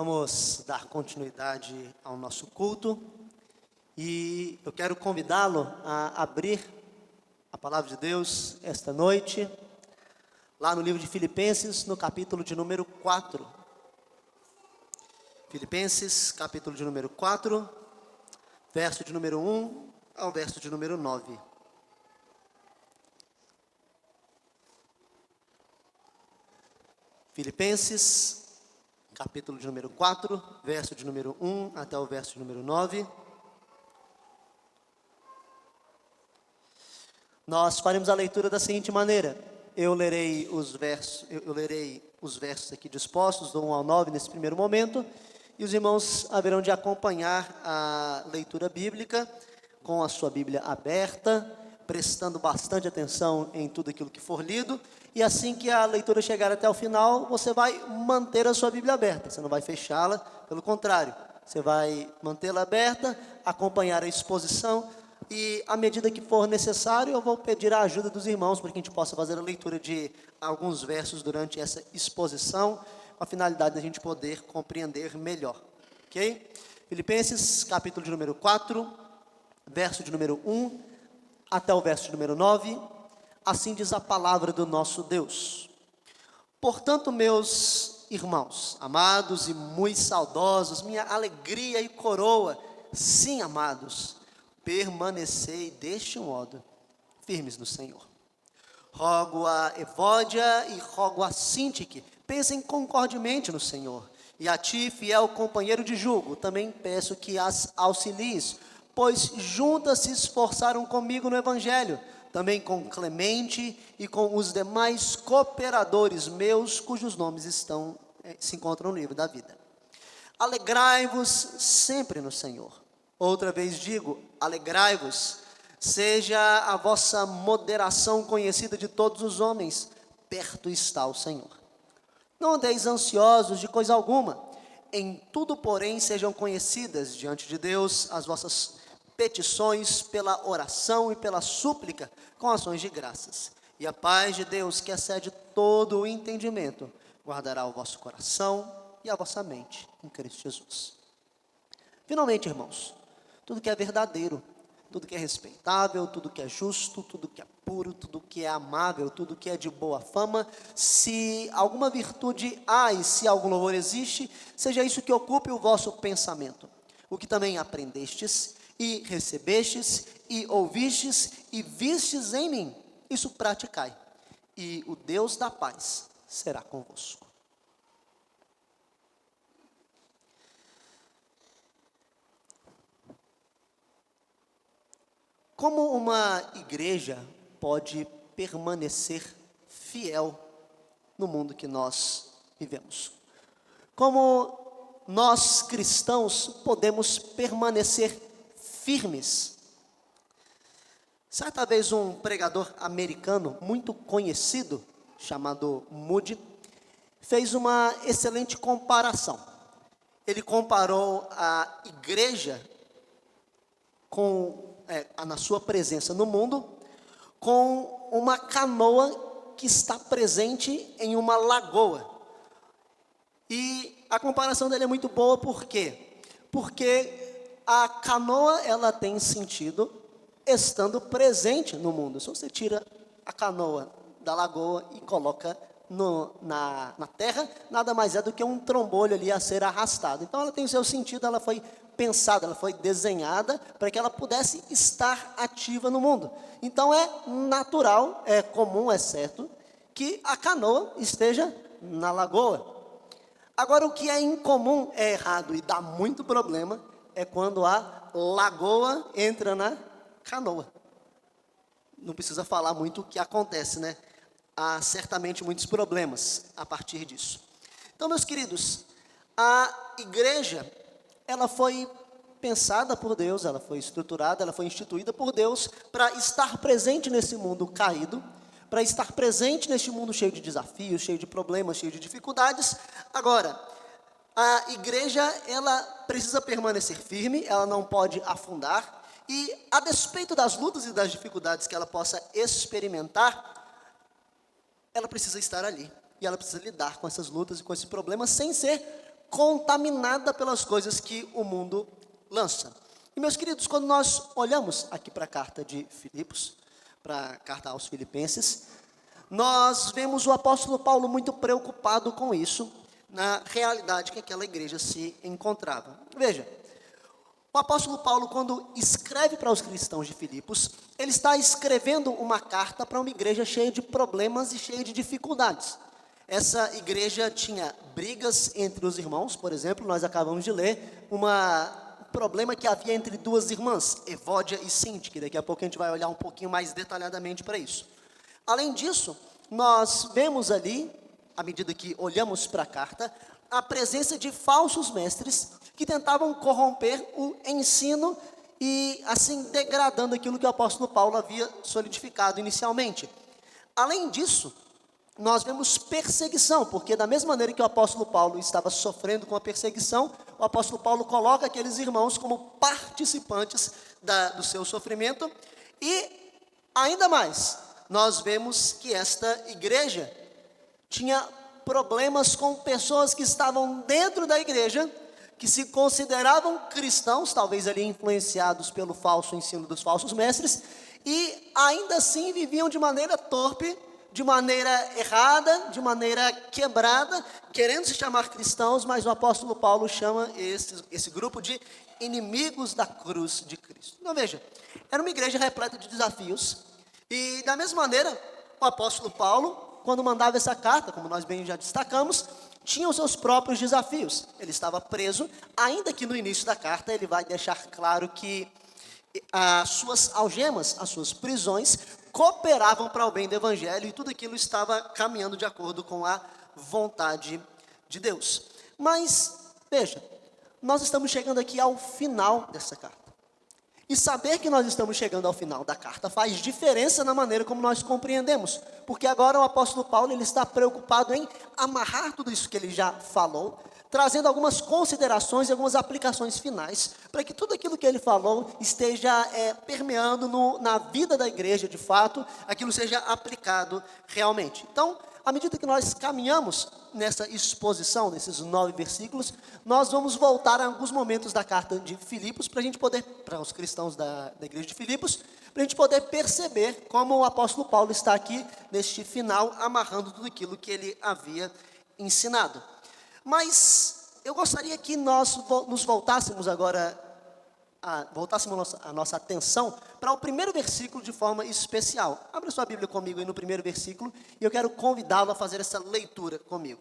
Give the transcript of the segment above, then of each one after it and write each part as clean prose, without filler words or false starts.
Vamos dar continuidade ao nosso culto e eu quero convidá-lo a abrir a palavra de Deus esta noite, lá no livro de Filipenses, no capítulo de número 4. Filipenses, capítulo de número 4, verso de número 1 ao verso de número 9. Filipenses, capítulo de número 4, verso de número 1 até o verso de número 9. Nós faremos a leitura da seguinte maneira: eu lerei os versos aqui dispostos, do 1 ao 9, nesse primeiro momento, e os irmãos haverão de acompanhar a leitura bíblica com a sua Bíblia aberta, prestando bastante atenção em tudo aquilo que for lido, e assim que a leitura chegar até o final, você vai manter a sua Bíblia aberta, você não vai fechá-la, pelo contrário, você vai mantê-la aberta, acompanhar a exposição, e à medida que for necessário, eu vou pedir a ajuda dos irmãos, para que a gente possa fazer a leitura de alguns versos durante essa exposição, com a finalidade de a gente poder compreender melhor, ok? Filipenses, capítulo de número 4, verso de número 1, até o verso de número 9, assim diz a palavra do nosso Deus. Portanto, meus irmãos, amados e muito saudosos, minha alegria e coroa, sim, amados, permanecei deste modo, firmes no Senhor. Rogo a Evódia e rogo a Sintique, pensem concordemente no Senhor. E a ti, fiel companheiro de jugo, também peço que as auxilies, pois juntas se esforçaram comigo no Evangelho, também com Clemente e com os demais cooperadores meus, cujos nomes se encontram no livro da vida. Alegrai-vos sempre no Senhor. Outra vez digo, alegrai-vos, seja a vossa moderação conhecida de todos os homens, perto está o Senhor. Não andeis ansiosos de coisa alguma, em tudo, porém, sejam conhecidas diante de Deus as vossas petições pela oração e pela súplica, com ações de graças. E a paz de Deus, que excede todo o entendimento, guardará o vosso coração e a vossa mente em Cristo Jesus. Finalmente, irmãos, tudo que é verdadeiro, tudo que é respeitável, tudo que é justo, tudo que é puro, tudo que é amável, tudo que é de boa fama, se alguma virtude há e se algum louvor existe, seja isso que ocupe o vosso pensamento. O que também aprendestes e recebestes e ouvistes e vistes em mim, isso praticai, e o Deus da paz será convosco. Como uma igreja pode permanecer fiel no mundo que nós vivemos? Como nós cristãos podemos permanecer firmes? Certa vez um pregador americano muito conhecido, chamado Moody, fez uma excelente comparação. Ele comparou a igreja na sua presença no mundo, com uma canoa que está presente em uma lagoa. E a comparação dele é muito boa, por quê? Porque a canoa, ela tem sentido estando presente no mundo. Se você tira a canoa da lagoa e coloca na terra, nada mais é do que um trombolho ali a ser arrastado. Então ela tem o seu sentido, ela foi pensada, ela foi desenhada para que ela pudesse estar ativa no mundo. Então é natural, é comum, é certo, que a canoa esteja na lagoa. Agora, o que é incomum, é errado e dá muito problema, é quando a lagoa entra na canoa. Não precisa falar muito o que acontece, né? Há certamente muitos problemas a partir disso. Então, meus queridos, a igreja, ela foi pensada por Deus, ela foi estruturada, ela foi instituída por Deus para estar presente nesse mundo caído, para estar presente neste mundo cheio de desafios, cheio de problemas, cheio de dificuldades. Agora, a igreja, ela precisa permanecer firme, ela não pode afundar, e a despeito das lutas e das dificuldades que ela possa experimentar, ela precisa estar ali, e ela precisa lidar com essas lutas e com esses problemas sem ser contaminada pelas coisas que o mundo lança. E, meus queridos, quando nós olhamos aqui para a carta de Filipos, para a carta aos Filipenses, nós vemos o apóstolo Paulo muito preocupado com isso, na realidade que aquela igreja se encontrava. Veja, o apóstolo Paulo, quando escreve para os cristãos de Filipos, ele está escrevendo uma carta para uma igreja cheia de problemas e cheia de dificuldades. Essa igreja tinha brigas entre os irmãos, por exemplo, nós acabamos de ler um problema que havia entre duas irmãs, Evódia e Sinti, que daqui a pouco a gente vai olhar um pouquinho mais detalhadamente para isso. Além disso, nós vemos ali, à medida que olhamos para a carta, a presença de falsos mestres que tentavam corromper o ensino e, assim, degradando aquilo que o apóstolo Paulo havia solidificado inicialmente. Além disso, nós vemos perseguição, porque da mesma maneira que o apóstolo Paulo estava sofrendo com a perseguição, o apóstolo Paulo coloca aqueles irmãos como participantes do seu sofrimento. E, ainda mais, nós vemos que esta igreja tinha problemas com pessoas que estavam dentro da igreja, que se consideravam cristãos, talvez ali influenciados pelo falso ensino dos falsos mestres, e ainda assim viviam de maneira torpe, de maneira errada, de maneira quebrada, querendo se chamar cristãos, mas o apóstolo Paulo chama esse grupo de inimigos da cruz de Cristo. Então veja, era uma igreja repleta de desafios, e da mesma maneira, o apóstolo Paulo, quando mandava essa carta, como nós bem já destacamos, tinha os seus próprios desafios. Ele estava preso, ainda que no início da carta ele vai deixar claro que as suas algemas, as suas prisões, cooperavam para o bem do evangelho, e tudo aquilo estava caminhando de acordo com a vontade de Deus. Mas, veja, nós estamos chegando aqui ao final dessa carta. E saber que nós estamos chegando ao final da carta faz diferença na maneira como nós compreendemos. Porque agora o apóstolo Paulo ele está preocupado em amarrar tudo isso que ele já falou, trazendo algumas considerações e algumas aplicações finais, para que tudo aquilo que ele falou esteja permeando na vida da igreja de fato, aquilo seja aplicado realmente. Então, à medida que nós caminhamos nessa exposição, nesses 9 versículos, nós vamos voltar a alguns momentos da carta de Filipos, para a gente poder, para os cristãos da igreja de Filipos, para a gente poder perceber como o apóstolo Paulo está aqui, neste final, amarrando tudo aquilo que ele havia ensinado. Mas eu gostaria que nós nos voltássemos agora, voltássemos a nossa atenção para o primeiro versículo de forma especial. Abra sua Bíblia comigo aí no primeiro versículo, e eu quero convidá-lo a fazer essa leitura comigo.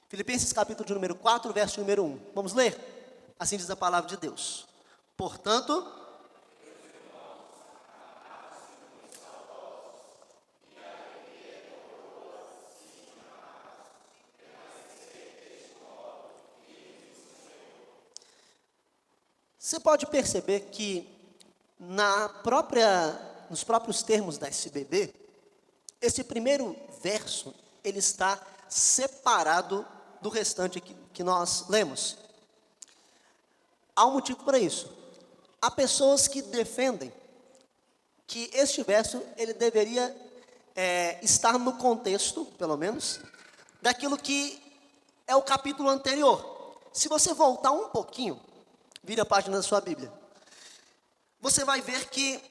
Filipenses capítulo de número 4, verso número 1. Vamos ler? Assim diz a palavra de Deus. Portanto, você pode perceber que nos próprios termos da SBD, esse primeiro verso, ele está separado do restante que nós lemos. Há um motivo para isso. Há pessoas que defendem que este verso, ele deveria estar no contexto, pelo menos, daquilo que é o capítulo anterior. Se você voltar um pouquinho, vira a página da sua Bíblia, você vai ver que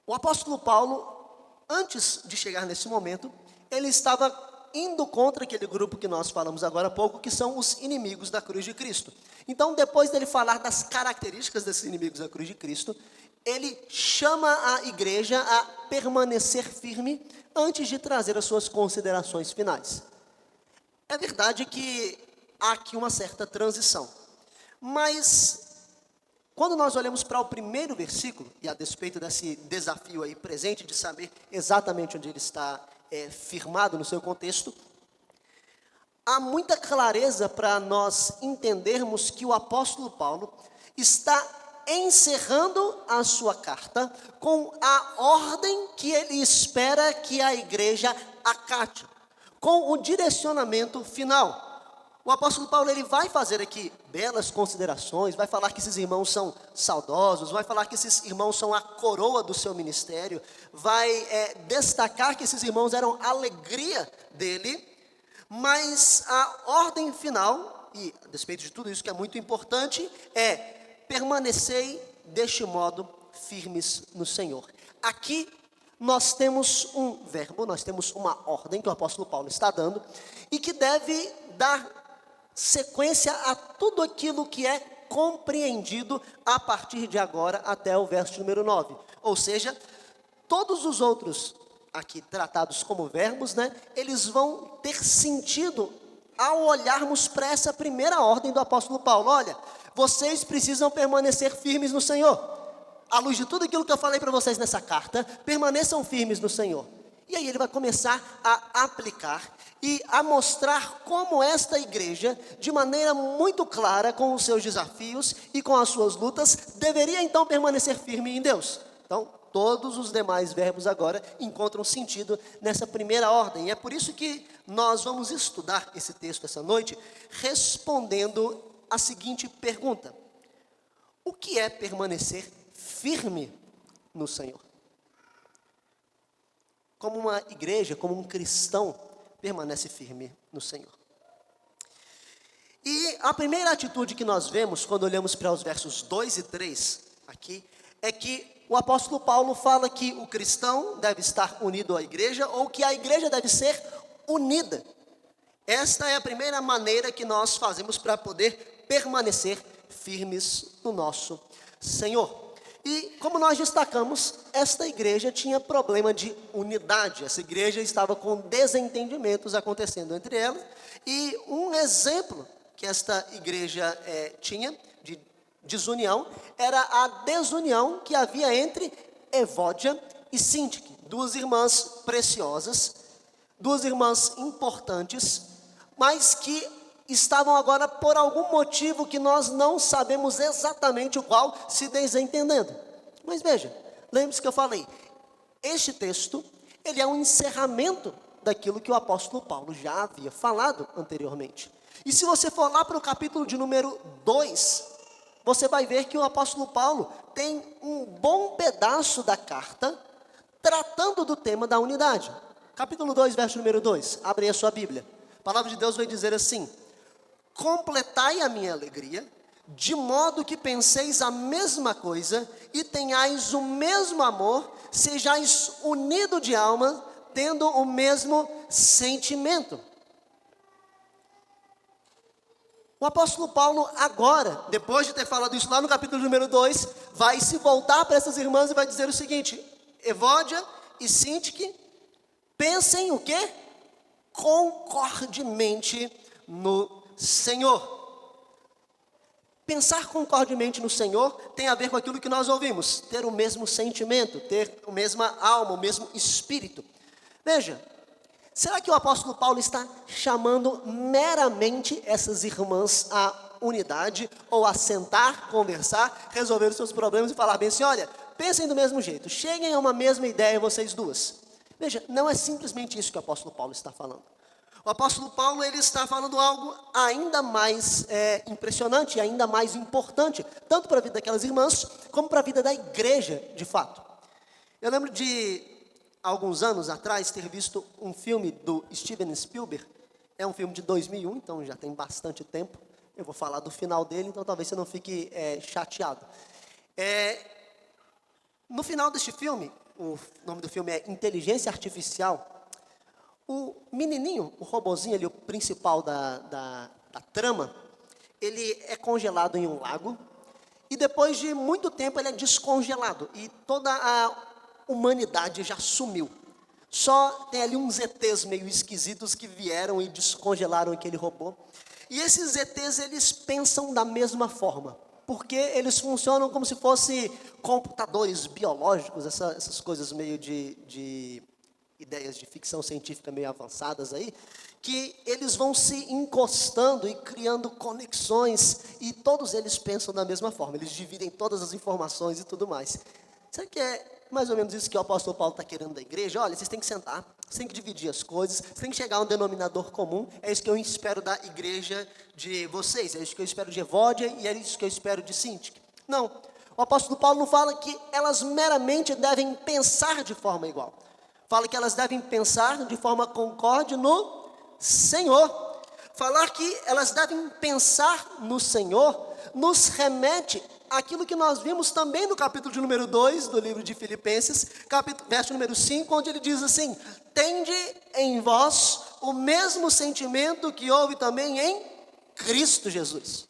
o apóstolo Paulo, antes de chegar nesse momento, ele estava indo contra aquele grupo que nós falamos agora há pouco, que são os inimigos da cruz de Cristo. Então, depois dele falar das características desses inimigos da cruz de Cristo, ele chama a igreja a permanecer firme antes de trazer as suas considerações finais. É verdade que há aqui uma certa transição. Mas, quando nós olhamos para o primeiro versículo, e a despeito desse desafio aí presente de saber exatamente onde ele está firmado no seu contexto, há muita clareza para nós entendermos que o apóstolo Paulo está encerrando a sua carta com a ordem que ele espera que a igreja acate, com o direcionamento final. O apóstolo Paulo ele vai fazer aqui belas considerações, vai falar que esses irmãos são saudosos, vai falar que esses irmãos são a coroa do seu ministério, vai destacar que esses irmãos eram a alegria dele, Mas a ordem final, e a despeito de tudo isso que é muito importante, é permanecei deste modo firmes no Senhor. Aqui nós temos um verbo, nós temos uma ordem que o apóstolo Paulo está dando e que deve dar sequência a tudo aquilo que é compreendido a partir de agora até o verso número 9. Ou seja, todos os outros aqui tratados como verbos, eles vão ter sentido ao olharmos para essa primeira ordem do apóstolo Paulo. Olha, vocês precisam permanecer firmes no Senhor. À luz de tudo aquilo que eu falei para vocês nessa carta, permaneçam firmes no Senhor. E aí ele vai começar a aplicar e a mostrar como esta igreja, de maneira muito clara, com os seus desafios e com as suas lutas, deveria então permanecer firme em Deus. Então, todos os demais verbos agora encontram sentido nessa primeira ordem. E é por isso que nós vamos estudar esse texto essa noite, respondendo a seguinte pergunta: o que é permanecer firme no Senhor? Como uma igreja, como um cristão, permanece firme no Senhor. E a primeira atitude que nós vemos quando olhamos para os versos 2 e 3 aqui, é que o apóstolo Paulo fala que o cristão deve estar unido à igreja, ou que a igreja deve ser unida. Esta é a primeira maneira que nós fazemos para poder permanecer firmes no nosso Senhor. E como nós destacamos, esta igreja tinha problema de unidade. Essa igreja estava com desentendimentos acontecendo entre elas. E um exemplo que esta igreja tinha de desunião era a desunião que havia entre Evódia e Síntique, duas irmãs preciosas, duas irmãs importantes, mas que estavam agora por algum motivo que nós não sabemos exatamente o qual, se desentendendo. Mas veja, lembre-se que eu falei, este texto, ele é um encerramento daquilo que o apóstolo Paulo já havia falado anteriormente. E se você for lá para o capítulo de número 2, você vai ver que o apóstolo Paulo tem um bom pedaço da carta tratando do tema da unidade. Capítulo 2, verso número 2, abre a sua Bíblia. A palavra de Deus vai dizer assim: completai a minha alegria, de modo que penseis a mesma coisa e tenhais o mesmo amor, sejais unidos de alma, tendo o mesmo sentimento. O apóstolo Paulo agora, depois de ter falado isso lá no capítulo número 2, vai se voltar para essas irmãs e vai dizer o seguinte: Evódia e Síntique, pensem o quê? Concordemente no Senhor. Pensar concordemente no Senhor tem a ver com aquilo que nós ouvimos, ter o mesmo sentimento, ter a mesma alma, o mesmo espírito. Veja, será que o apóstolo Paulo está chamando meramente essas irmãs à unidade, ou a sentar, conversar, resolver os seus problemas e falar bem assim: olha, pensem do mesmo jeito, cheguem a uma mesma ideia vocês duas? Veja, não é simplesmente isso que o apóstolo Paulo está falando. O apóstolo Paulo, ele está falando algo ainda mais impressionante, ainda mais importante, tanto para a vida daquelas irmãs, como para a vida da igreja, de fato. Eu lembro de, alguns anos atrás, ter visto um filme do Steven Spielberg. É um filme de 2001, então já tem bastante tempo. Eu vou falar do final dele, então talvez você não fique chateado. No final deste filme, o nome do filme é Inteligência Artificial. O menininho, o robozinho ali, o principal da trama, ele é congelado em um lago, e depois de muito tempo ele é descongelado, e toda a humanidade já sumiu. Só tem ali uns ETs meio esquisitos que vieram e descongelaram aquele robô. E esses ETs, eles pensam da mesma forma, porque eles funcionam como se fossem computadores biológicos, essas coisas meio de ideias de ficção científica meio avançadas aí, que eles vão se encostando e criando conexões, e todos eles pensam da mesma forma, eles dividem todas as informações e tudo mais. Será que é mais ou menos isso que o apóstolo Paulo está querendo da igreja? Olha, vocês têm que sentar, vocês têm que dividir as coisas, vocês têm que chegar a um denominador comum. É isso que eu espero da igreja de vocês, é isso que eu espero de Evódia e é isso que eu espero de Síntique. Não, o apóstolo Paulo não fala que elas meramente devem pensar de forma igual. Fala que elas devem pensar de forma concorde no Senhor. Falar que elas devem pensar no Senhor nos remete àquilo que nós vimos também no capítulo de número 2 do livro de Filipenses, verso número 5, onde ele diz assim: tende em vós o mesmo sentimento que houve também em Cristo Jesus.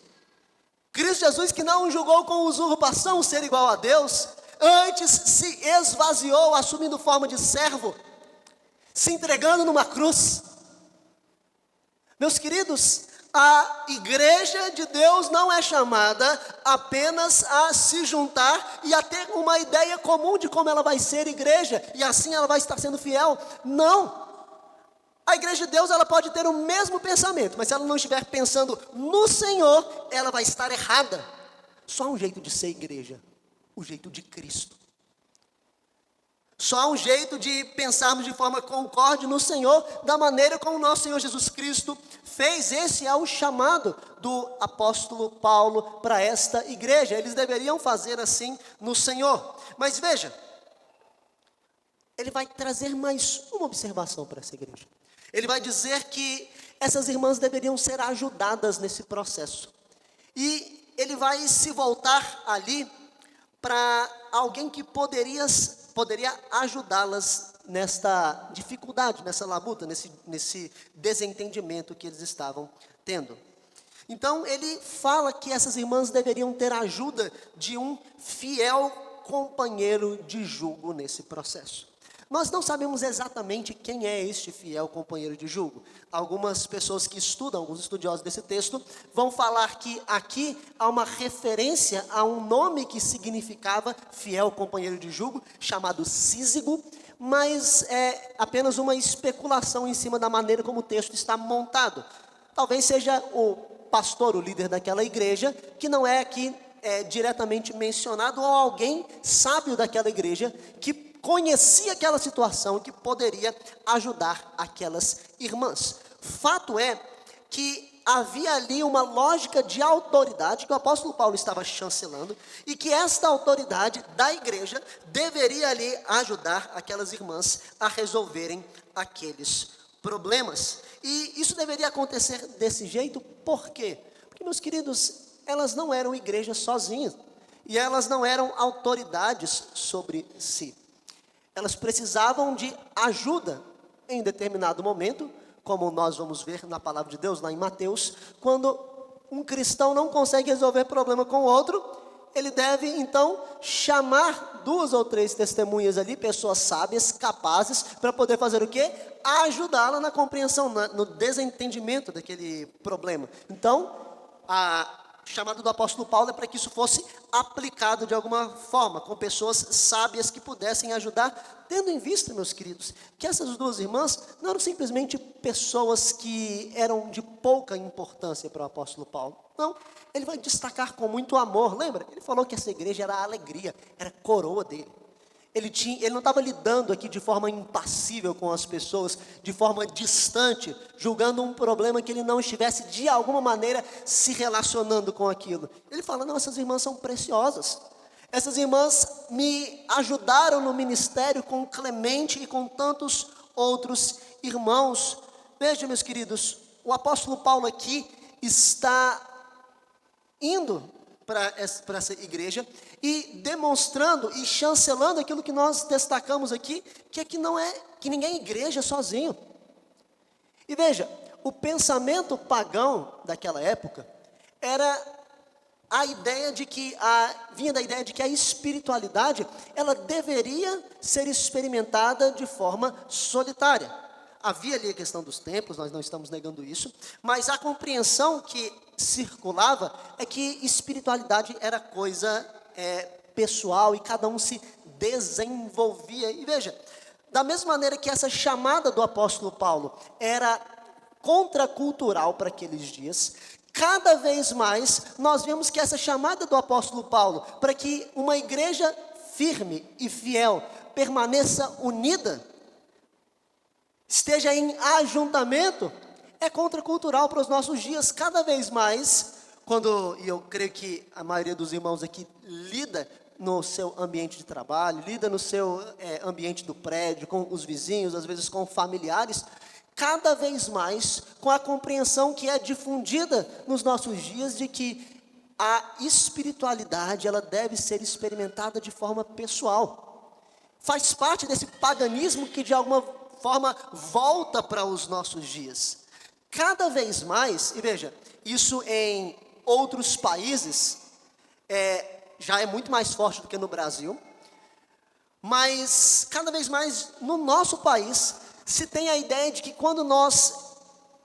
Cristo Jesus, que não julgou com usurpação o ser igual a Deus, antes se esvaziou, assumindo forma de servo, se entregando numa cruz. Meus queridos, a igreja de Deus não é chamada apenas a se juntar e a ter uma ideia comum de como ela vai ser igreja, e assim ela vai estar sendo fiel. Não! A igreja de Deus, ela pode ter o mesmo pensamento, mas se ela não estiver pensando no Senhor, ela vai estar errada. Só há um jeito de ser igreja: o jeito de Cristo. Só há um jeito de pensarmos de forma concorde no Senhor, da maneira como o nosso Senhor Jesus Cristo fez. Esse é o chamado do apóstolo Paulo para esta igreja. Eles deveriam fazer assim no Senhor. Mas veja, ele vai trazer mais uma observação para essa igreja. Ele vai dizer que essas irmãs deveriam ser ajudadas nesse processo. E ele vai se voltar ali para alguém que poderia ajudá-las nesta dificuldade, nessa labuta, nesse desentendimento que eles estavam tendo. Então ele fala que essas irmãs deveriam ter a ajuda de um fiel companheiro de jugo nesse processo. Nós não sabemos exatamente quem é este fiel companheiro de jugo. Algumas pessoas que estudam, alguns estudiosos desse texto, vão falar que aqui há uma referência a um nome que significava fiel companheiro de jugo, chamado Císigo, mas é apenas uma especulação em cima da maneira como o texto está montado. Talvez seja o pastor, o líder daquela igreja, que não é aqui diretamente mencionado, ou alguém sábio daquela igreja, que conhecia aquela situação, que poderia ajudar aquelas irmãs. Fato é que havia ali uma lógica de autoridade que o apóstolo Paulo estava chancelando, e que esta autoridade da igreja deveria ali ajudar aquelas irmãs a resolverem aqueles problemas. E isso deveria acontecer desse jeito. Por quê? Porque, meus queridos, elas não eram igrejas sozinhas, e elas não eram autoridades sobre si. Elas precisavam de ajuda em determinado momento, como nós vamos ver na palavra de Deus, lá em Mateus, quando um cristão não consegue resolver problema com o outro, ele deve então chamar 2 ou 3 testemunhas ali, pessoas sábias, capazes, para poder fazer o quê? Ajudá-la na compreensão, no desentendimento daquele problema. Então, a chamado do apóstolo Paulo é para que isso fosse aplicado de alguma forma, com pessoas sábias que pudessem ajudar, tendo em vista, meus queridos, que essas 2 irmãs não eram simplesmente pessoas que eram de pouca importância para o apóstolo Paulo. Não, ele vai destacar com muito amor. Lembra? Ele falou que essa igreja era a alegria, era a coroa dele. Ele não estava lidando aqui de forma impassível com as pessoas, de forma distante, julgando um problema que ele não estivesse de alguma maneira se relacionando com aquilo. Ele fala: não, essas irmãs são preciosas. Essas irmãs me ajudaram no ministério com Clemente e com tantos outros irmãos. Veja, meus queridos, o apóstolo Paulo aqui está indo para essa igreja e demonstrando e chancelando aquilo que nós destacamos aqui, que ninguém é igreja sozinho. E veja, o pensamento pagão daquela época era a ideia de que vinha da ideia de que a espiritualidade ela deveria ser experimentada de forma solitária. Havia ali a questão dos templos, nós não estamos negando isso, mas a compreensão que circulava é que espiritualidade era coisa pessoal, e cada um se desenvolvia. E veja, da mesma maneira que essa chamada do apóstolo Paulo era contracultural para aqueles dias, cada vez mais nós vemos que essa chamada do apóstolo Paulo para que uma igreja firme e fiel permaneça unida, esteja em ajuntamento, é contracultural para os nossos dias. Cada vez mais, e eu creio que a maioria dos irmãos aqui lida no seu ambiente de trabalho, lida no seu ambiente do prédio, com os vizinhos, às vezes com familiares, cada vez mais com a compreensão que é difundida nos nossos dias de que a espiritualidade, ela deve ser experimentada de forma pessoal. Faz parte desse paganismo que de alguma forma volta para os nossos dias. Cada vez mais, e veja, isso em outros países já é muito mais forte do que no Brasil, mas cada vez mais no nosso país se tem a ideia de que quando nós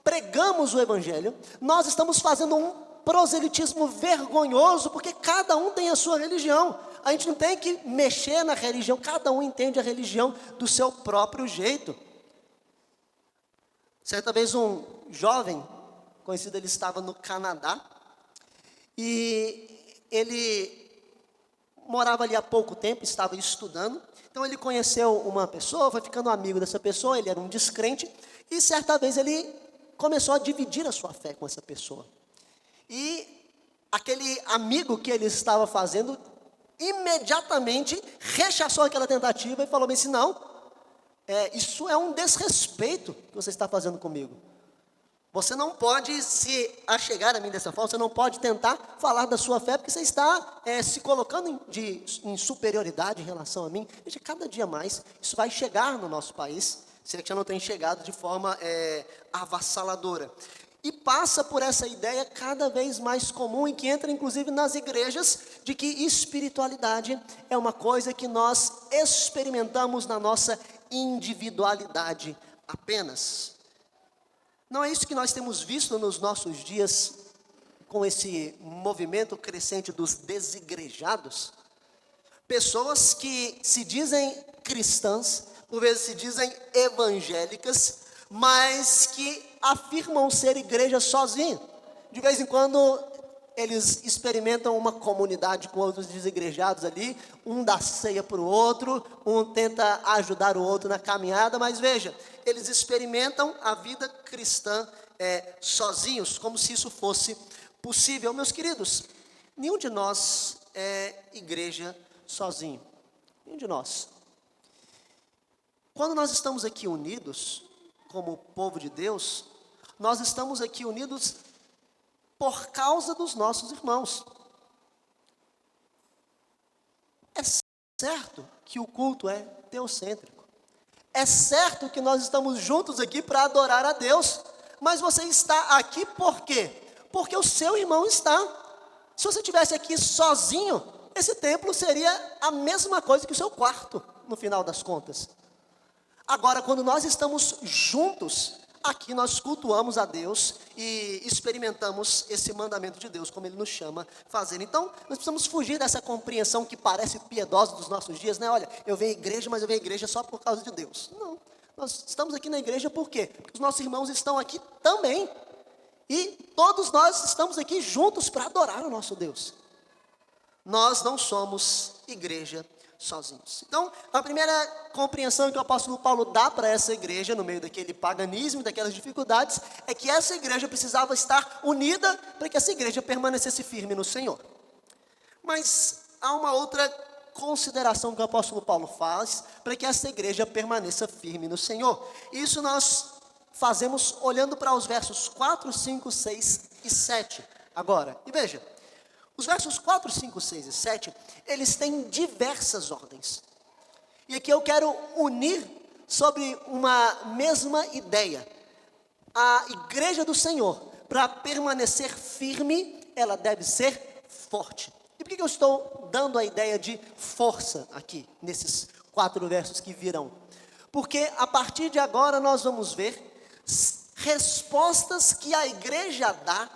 pregamos o Evangelho, nós estamos fazendo um proselitismo vergonhoso, porque cada um tem a sua religião. A gente não tem que mexer na religião, cada um entende a religião do seu próprio jeito. Certa vez um jovem conhecido, ele estava no Canadá, e ele morava ali há pouco tempo, estava estudando. Então ele conheceu uma pessoa, foi ficando amigo dessa pessoa, ele era um descrente, e certa vez ele começou a dividir a sua fé com essa pessoa. E aquele amigo que ele estava fazendo, imediatamente rechaçou aquela tentativa e falou assim: não, isso é um desrespeito que você está fazendo comigo. Você não pode se achegar a mim dessa forma, você não pode tentar falar da sua fé, porque você está se colocando em superioridade em relação a mim. Veja, cada dia mais isso vai chegar no nosso país, se é que já não tem chegado de forma avassaladora. E passa por essa ideia cada vez mais comum, e que entra inclusive nas igrejas, de que espiritualidade é uma coisa que nós experimentamos na nossa individualidade apenas. Não é isso que nós temos visto nos nossos dias, com esse movimento crescente dos desigrejados? Pessoas que se dizem cristãs, por vezes se dizem evangélicas, mas que afirmam ser igreja sozinho. De vez em quando eles experimentam uma comunidade com outros desigrejados ali, um dá ceia para o outro, um tenta ajudar o outro na caminhada, mas veja, eles experimentam a vida cristã sozinhos, como se isso fosse possível. Meus queridos, nenhum de nós é igreja sozinho, nenhum de nós. Quando nós estamos aqui unidos, como povo de Deus, nós estamos aqui unidos por causa dos nossos irmãos. É certo que o culto é teocêntrico. É certo que nós estamos juntos aqui para adorar a Deus. Mas você está aqui por quê? Porque o seu irmão está. Se você estivesse aqui sozinho, esse templo seria a mesma coisa que o seu quarto, no final das contas. Agora, quando nós estamos juntos, aqui nós cultuamos a Deus e experimentamos esse mandamento de Deus, como Ele nos chama a fazer. Então, nós precisamos fugir dessa compreensão que parece piedosa dos nossos dias, né? Olha, eu venho à igreja, mas eu venho à igreja só por causa de Deus. Não, nós estamos aqui na igreja por quê? Porque os nossos irmãos estão aqui também. E todos nós estamos aqui juntos para adorar o nosso Deus. Nós não somos igreja sozinhos. Então, a primeira compreensão que o apóstolo Paulo dá para essa igreja, no meio daquele paganismo, daquelas dificuldades, é que essa igreja precisava estar unida para que essa igreja permanecesse firme no Senhor. Mas há uma outra consideração que o apóstolo Paulo faz para que essa igreja permaneça firme no Senhor. Isso nós fazemos olhando para os versos 4, 5, 6 e 7 agora. E veja, os versos 4, 5, 6 e 7, eles têm diversas ordens. E aqui eu quero unir sobre uma mesma ideia. A igreja do Senhor, para permanecer firme, ela deve ser forte. E por que eu estou dando a ideia de força aqui, nesses 4 versos que virão? Porque a partir de agora nós vamos ver respostas que a igreja dá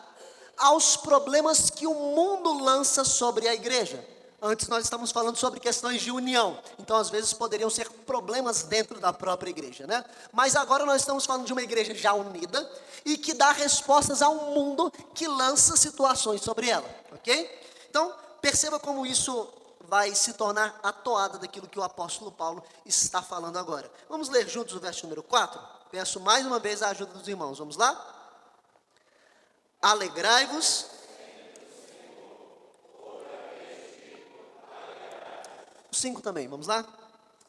aos problemas que o mundo lança sobre a igreja. Antes nós estamos falando sobre questões de união, então às vezes poderiam ser problemas dentro da própria igreja, né? Mas agora nós estamos falando de uma igreja já unida e que dá respostas ao mundo que lança situações sobre ela, ok? Então perceba como isso vai se tornar a toada daquilo que o apóstolo Paulo está falando agora. Vamos ler juntos o verso número 4? Peço mais uma vez a ajuda dos irmãos, vamos lá? Alegrai-vos. O 5 também, vamos lá?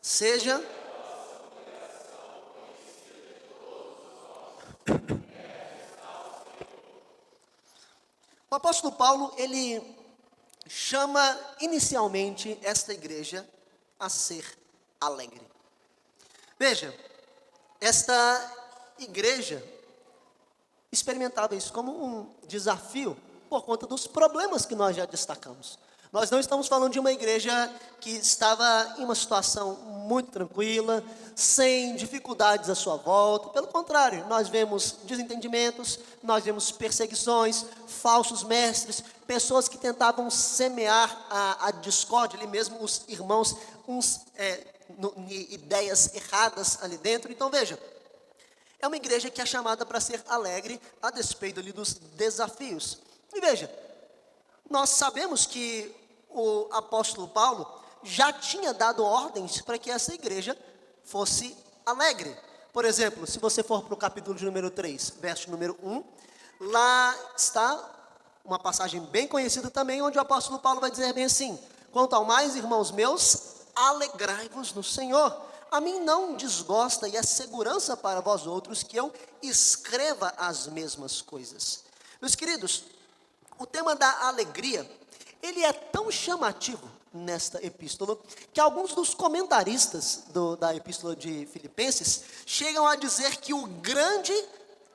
Seja O apóstolo Paulo, ele chama inicialmente esta igreja a ser alegre. Veja, esta igreja experimentava isso como um desafio por conta dos problemas que nós já destacamos. Nós não estamos falando de uma igreja que estava em uma situação muito tranquila, sem dificuldades à sua volta. Pelo contrário, nós vemos desentendimentos, nós vemos perseguições, falsos mestres, pessoas que tentavam semear a discórdia ali mesmo, os irmãos, ideias erradas ali dentro. Então veja, é uma igreja que é chamada para ser alegre a despeito ali dos desafios. E veja, nós sabemos que o apóstolo Paulo já tinha dado ordens para que essa igreja fosse alegre. Por exemplo, se você for para o capítulo de número 3, verso número 1, lá está uma passagem bem conhecida também, onde o apóstolo Paulo vai dizer bem assim: quanto ao mais, irmãos meus, alegrai-vos no Senhor. A mim não desgosta e é segurança para vós outros que eu escreva as mesmas coisas. Meus queridos, o tema da alegria, ele é tão chamativo nesta epístola, que alguns dos comentaristas da epístola de Filipenses chegam a dizer que o grande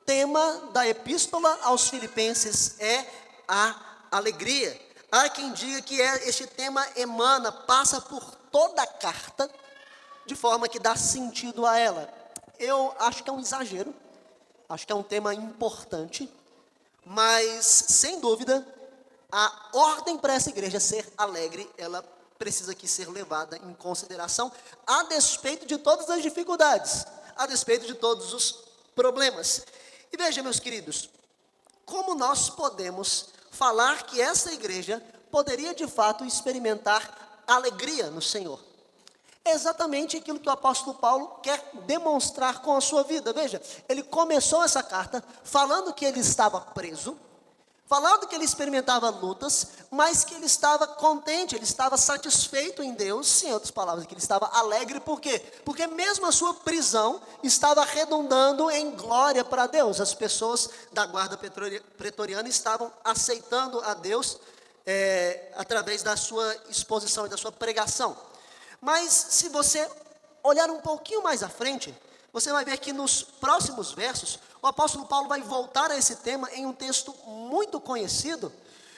tema da epístola aos Filipenses é a alegria. Há quem diga que este tema passa por toda a carta, de forma que dá sentido a ela. Eu acho que é um exagero, acho que é um tema importante, mas, sem dúvida, a ordem para essa igreja ser alegre, ela precisa aqui ser levada em consideração, a despeito de todas as dificuldades, a despeito de todos os problemas. E veja, meus queridos, como nós podemos falar que essa igreja poderia de fato experimentar alegria no Senhor? É exatamente aquilo que o apóstolo Paulo quer demonstrar com a sua vida. Veja, ele começou essa carta falando que ele estava preso, falando que ele experimentava lutas, mas que ele estava contente, ele estava satisfeito em Deus. Em outras palavras, que ele estava alegre. Por quê? Porque mesmo a sua prisão estava redundando em glória para Deus. As pessoas da guarda pretoriana estavam aceitando a Deus através da sua exposição e da sua pregação. Mas se você olhar um pouquinho mais à frente, você vai ver que nos próximos versos, o apóstolo Paulo vai voltar a esse tema em um texto muito conhecido,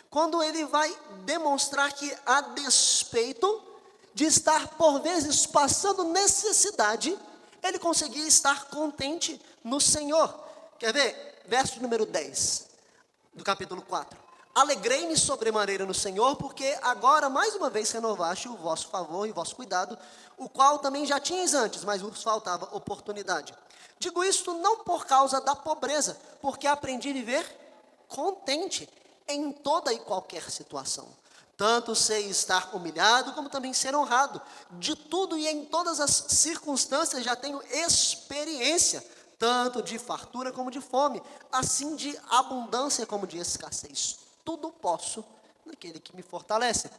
quando ele vai demonstrar que, a despeito de estar por vezes passando necessidade, ele conseguia estar contente no Senhor. Quer ver? Verso número 10, do capítulo 4. Alegrei-me sobremaneira no Senhor, porque agora mais uma vez renovaste o vosso favor e o vosso cuidado, o qual também já tinhas antes, mas vos faltava oportunidade. Digo isto não por causa da pobreza, porque aprendi a viver contente em toda e qualquer situação. Tanto sei estar humilhado, como também ser honrado. De tudo e em todas as circunstâncias já tenho experiência, tanto de fartura como de fome, assim de abundância como de escassez. Tudo posso naquele que me fortalece.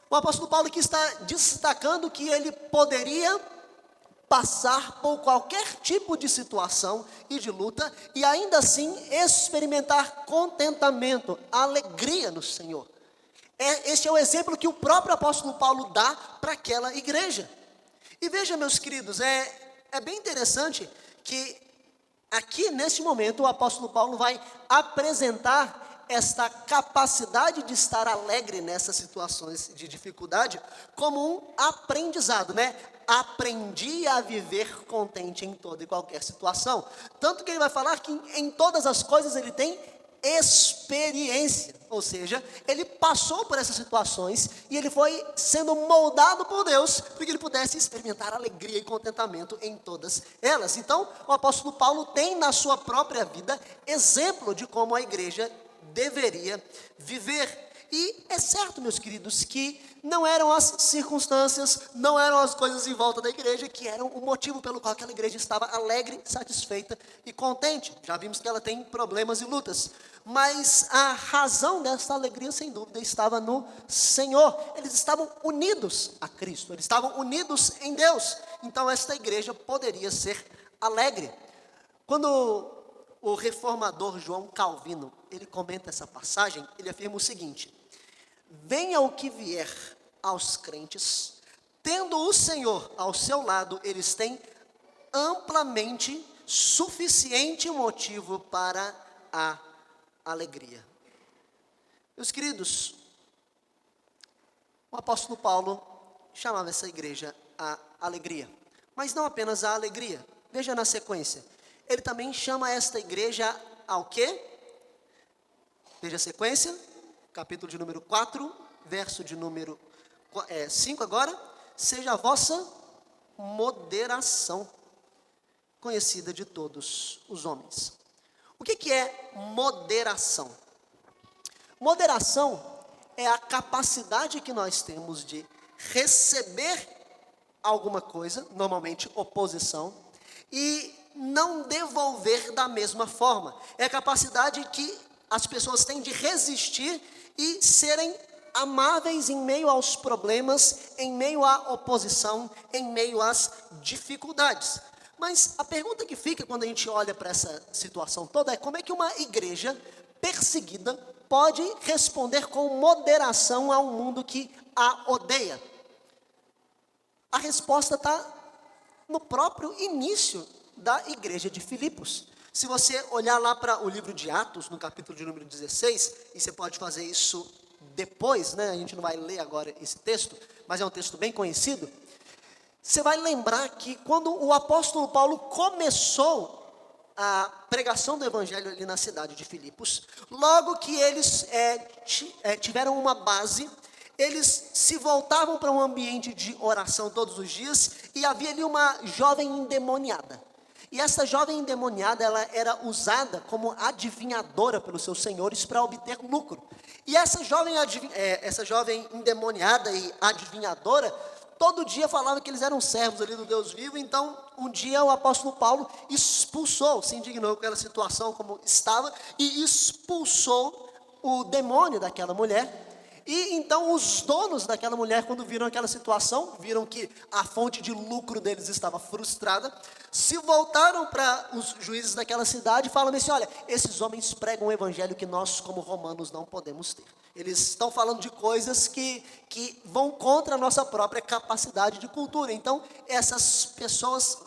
O apóstolo Paulo aqui está destacando que ele poderia passar por qualquer tipo de situação e de luta e ainda assim experimentar contentamento, alegria no Senhor. Este é o exemplo que o próprio apóstolo Paulo dá para aquela igreja. E veja, meus queridos, é bem interessante que aqui nesse momento o apóstolo Paulo vai apresentar esta capacidade de estar alegre nessas situações de dificuldade como um aprendizado, né? Aprendi a viver contente em toda e qualquer situação. Tanto que ele vai falar que em todas as coisas ele tem experiência, ou seja, ele passou por essas situações e ele foi sendo moldado por Deus para que ele pudesse experimentar alegria e contentamento em todas elas. Então, o apóstolo Paulo tem na sua própria vida exemplo de como a igreja deveria viver. E é certo, meus queridos, que não eram as circunstâncias, não eram as coisas em volta da igreja que eram o motivo pelo qual aquela igreja estava alegre, satisfeita e contente. Já vimos que ela tem problemas e lutas, mas a razão dessa alegria, sem dúvida, estava no Senhor. Eles estavam unidos a Cristo, eles estavam unidos em Deus. Então esta igreja poderia ser alegre. Quando o reformador João Calvino ele comenta essa passagem, ele afirma o seguinte: venha o que vier aos crentes, tendo o Senhor ao seu lado, eles têm amplamente suficiente motivo para a alegria. Meus queridos, o apóstolo Paulo chamava essa igreja a alegria, mas não apenas a alegria. Veja na sequência, ele também chama esta igreja ao quê? Veja a sequência, capítulo de número 4, verso de número 5 agora. Seja a vossa moderação conhecida de todos os homens. O que é moderação? Moderação é a capacidade que nós temos de receber alguma coisa, normalmente oposição, e não devolver da mesma forma. É a capacidade que as pessoas têm de resistir e serem amáveis em meio aos problemas, em meio à oposição, em meio às dificuldades. Mas a pergunta que fica quando a gente olha para essa situação toda é: como é que uma igreja perseguida pode responder com moderação a um mundo que a odeia? A resposta está no próprio início da igreja de Filipos. Se você olhar lá para o livro de Atos, no capítulo de número 16, e você pode fazer isso depois, né? A gente não vai ler agora esse texto, mas é um texto bem conhecido. Você vai lembrar que quando o apóstolo Paulo começou a pregação do evangelho ali na cidade de Filipos, logo que eles tiveram uma base, eles se voltavam para um ambiente de oração todos os dias, e havia ali uma jovem endemoniada. E essa jovem endemoniada, ela era usada como adivinhadora pelos seus senhores para obter lucro. E essa jovem endemoniada e adivinhadora, todo dia falava que eles eram servos ali do Deus vivo. Então, um dia o apóstolo Paulo expulsou, se indignou com aquela situação como estava, e expulsou o demônio daquela mulher. E então os donos daquela mulher, quando viram aquela situação, viram que a fonte de lucro deles estava frustrada, se voltaram para os juízes daquela cidade e falam assim: olha, esses homens pregam um evangelho que nós como romanos não podemos ter. Eles estão falando de coisas que vão contra a nossa própria capacidade de cultura. Então essas pessoas,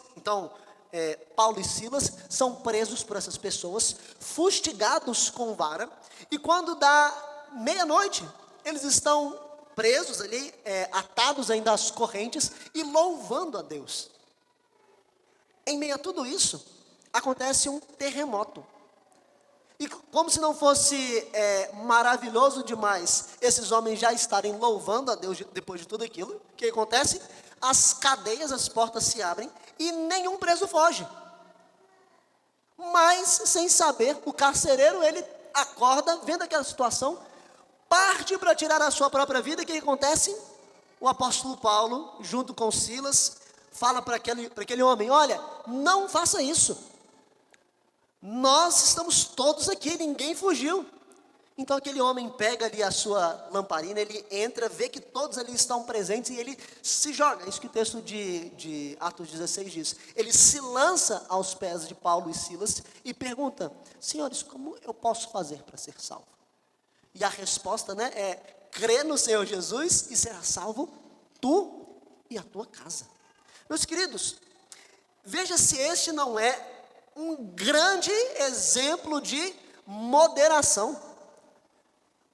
Paulo e Silas são presos por essas pessoas, fustigados com vara, e quando dá meia-noite, eles estão presos ali, atados ainda às correntes e louvando a Deus. Em meio a tudo isso, acontece um terremoto. E como se não fosse maravilhoso demais esses homens já estarem louvando a Deus depois de tudo aquilo, o que acontece? As cadeias, as portas se abrem e nenhum preso foge. Mas, sem saber, o carcereiro, ele acorda, vendo aquela situação, parte para tirar a sua própria vida. E o que acontece? O apóstolo Paulo, junto com Silas, fala para aquele homem: olha, não faça isso. Nós estamos todos aqui, ninguém fugiu. Então aquele homem pega ali a sua lamparina, ele entra, vê que todos ali estão presentes e ele se joga. É isso que o texto de Atos 16 diz. Ele se lança aos pés de Paulo e Silas e pergunta: senhores, como eu posso fazer para ser salvo? E a resposta, é: crê no Senhor Jesus e será salvo tu e a tua casa. Meus queridos, veja se este não é um grande exemplo de moderação.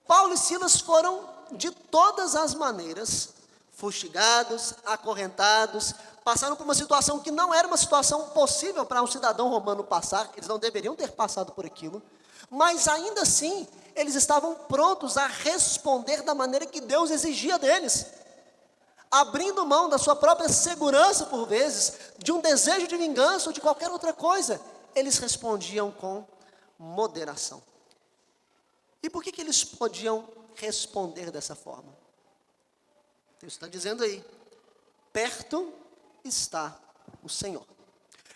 Paulo e Silas foram de todas as maneiras fustigados, acorrentados, passaram por uma situação que não era uma situação possível para um cidadão romano passar. Eles não deveriam ter passado por aquilo, mas ainda assim eles estavam prontos a responder da maneira que Deus exigia deles, abrindo mão da sua própria segurança por vezes, de um desejo de vingança ou de qualquer outra coisa. Eles respondiam com moderação. E por que eles podiam responder dessa forma? O texto está dizendo aí: perto está o Senhor.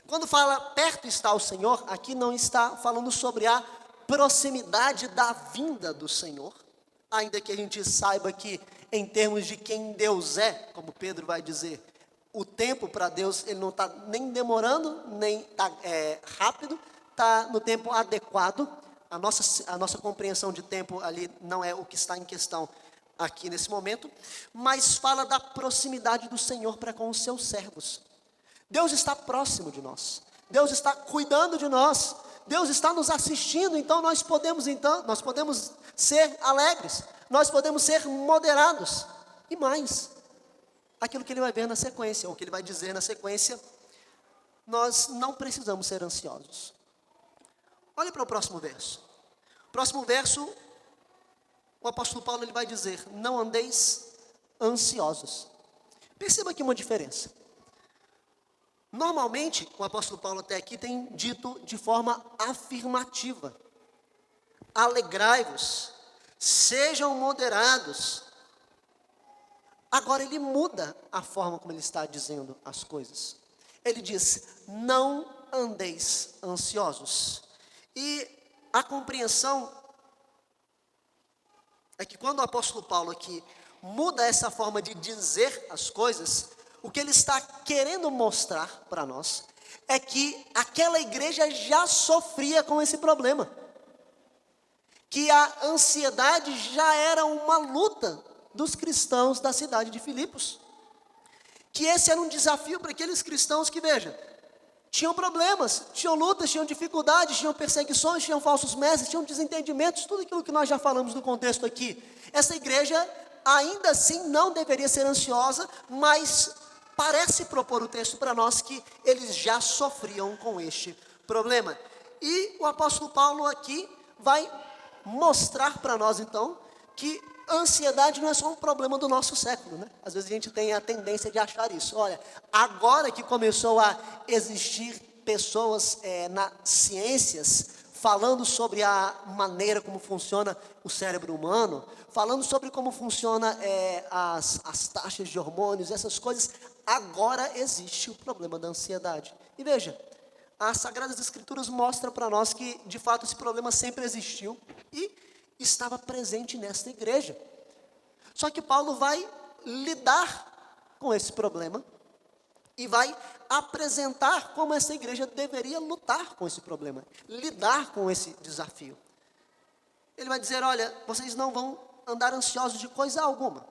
Quando fala perto está o Senhor, aqui não está falando sobre a proximidade da vinda do Senhor, ainda que a gente saiba que, em termos de quem Deus é, como Pedro vai dizer, o tempo para Deus, ele não está nem demorando, nem está rápido, está no tempo adequado. a nossa compreensão de tempo ali não é o que está em questão aqui nesse momento, mas fala da proximidade do Senhor para com os seus servos. Deus está próximo de nós, Deus está cuidando de nós, Deus está nos assistindo, então nós podemos ser alegres, nós podemos ser moderados, e mais, aquilo que ele vai ver na sequência, ou que ele vai dizer na sequência, nós não precisamos ser ansiosos. Olha para o próximo verso. Próximo verso, o apóstolo Paulo ele vai dizer: não andeis ansiosos. Perceba aqui uma diferença. Normalmente, o apóstolo Paulo até aqui tem dito de forma afirmativa: alegrai-vos, sejam moderados. Agora ele muda a forma como ele está dizendo as coisas. Ele diz: não andeis ansiosos. E a compreensão é que quando o apóstolo Paulo aqui muda essa forma de dizer as coisas, o que ele está querendo mostrar para nós é que aquela igreja já sofria com esse problema. Que a ansiedade já era uma luta dos cristãos da cidade de Filipos. Que esse era um desafio para aqueles cristãos que, veja, tinham problemas, tinham lutas, tinham dificuldades, tinham perseguições, tinham falsos mestres, tinham desentendimentos, tudo aquilo que nós já falamos no contexto aqui. Essa igreja ainda assim não deveria ser ansiosa, mas parece propor o texto para nós que eles já sofriam com este problema. E o apóstolo Paulo aqui vai mostrar para nós então que a ansiedade não é só um problema do nosso século, né? Às vezes a gente tem a tendência de achar isso. Olha, agora que começou a existir pessoas nas ciências falando sobre a maneira como funciona o cérebro humano, falando sobre como funciona as taxas de hormônios, essas coisas, agora existe o problema da ansiedade. E veja, as Sagradas Escrituras mostram para nós que, de fato, esse problema sempre existiu e estava presente nesta igreja. Só que Paulo vai lidar com esse problema e vai apresentar como essa igreja deveria lutar com esse problema, lidar com esse desafio. Ele vai dizer: olha, vocês não vão andar ansiosos de coisa alguma.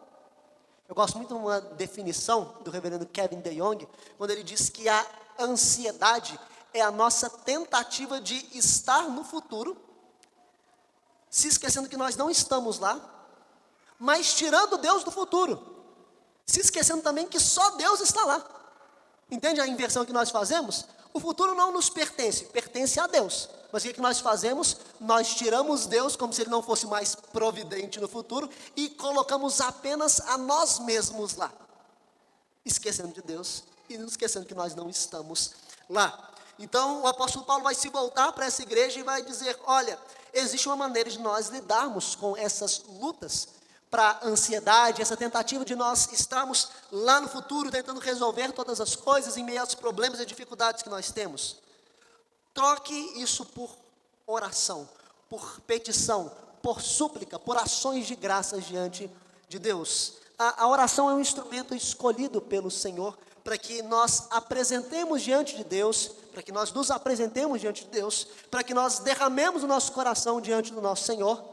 Eu gosto muito de uma definição do reverendo Kevin DeYoung, quando ele diz que a ansiedade é a nossa tentativa de estar no futuro, se esquecendo que nós não estamos lá, mas tirando Deus do futuro, se esquecendo também que só Deus está lá. Entende a inversão que nós fazemos? O futuro não nos pertence, pertence a Deus. Mas o que nós fazemos? Nós tiramos Deus como se Ele não fosse mais providente no futuro e colocamos apenas a nós mesmos lá, esquecendo de Deus e nos esquecendo que nós não estamos lá. Então o apóstolo Paulo vai se voltar para essa igreja e vai dizer: olha, existe uma maneira de nós lidarmos com essas lutas para a ansiedade, essa tentativa de nós estarmos lá no futuro tentando resolver todas as coisas em meio aos problemas e dificuldades que nós temos. Troque isso por oração, por petição, por súplica, por ações de graças diante de Deus. A oração é um instrumento escolhido pelo Senhor para que nós apresentemos diante de Deus, para que nós nos apresentemos diante de Deus, para que nós derramemos o nosso coração diante do nosso Senhor,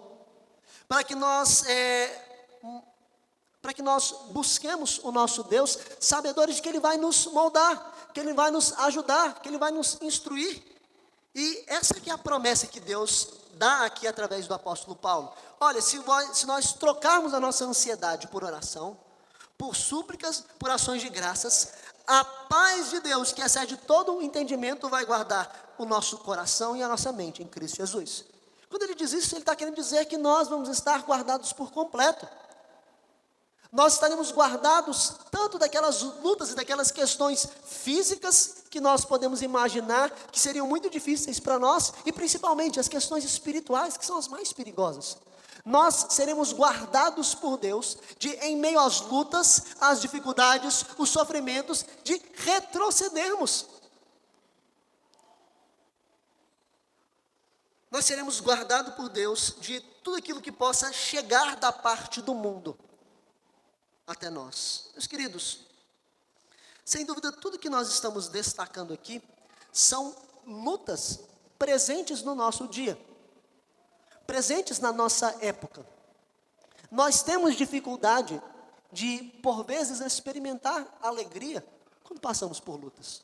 para que nós busquemos o nosso Deus, sabedores de que Ele vai nos moldar, que Ele vai nos ajudar, que Ele vai nos instruir. E essa que é a promessa que Deus dá aqui através do apóstolo Paulo. Olha, se nós trocarmos a nossa ansiedade por oração, por súplicas, por ações de graças, a paz de Deus, que excede todo o entendimento, vai guardar o nosso coração e a nossa mente em Cristo Jesus. Quando ele diz isso, ele está querendo dizer que nós vamos estar guardados por completo. Nós estaremos guardados tanto daquelas lutas e daquelas questões físicas que nós podemos imaginar que seriam muito difíceis para nós, e principalmente as questões espirituais, que são as mais perigosas. Nós seremos guardados por Deus de, em meio às lutas, às dificuldades, os sofrimentos, de retrocedermos. Nós seremos guardados por Deus de tudo aquilo que possa chegar da parte do mundo até nós. Meus queridos, sem dúvida, tudo que nós estamos destacando aqui são lutas presentes no nosso dia. presentes na nossa época. Nós temos dificuldade de, por vezes, experimentar alegria quando passamos por lutas.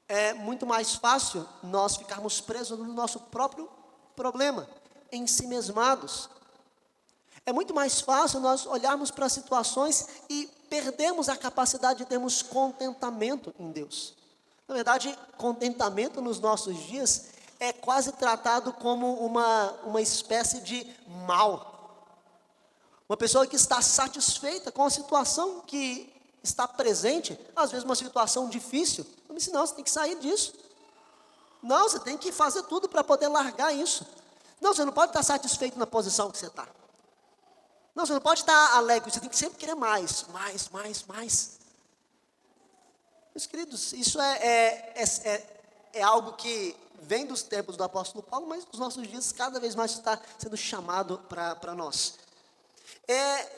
É muito mais fácil nós ficarmos presos no nosso próprio problema, ensimesmados. É muito mais fácil nós olharmos para situações e perdemos a capacidade de termos contentamento em Deus. Na verdade, contentamento nos nossos dias é quase tratado como uma espécie de mal. Uma pessoa que está satisfeita com a situação que está presente, às vezes uma situação difícil, eu me disse, não, você tem que sair disso. Não, você tem que fazer tudo para poder largar isso. Não, você não pode estar satisfeito na posição que você está. Não, você não pode estar alegre, você tem que sempre querer mais. Meus queridos, isso é algo que vem dos tempos do apóstolo Paulo, mas nos nossos dias cada vez mais está sendo chamado para nós. É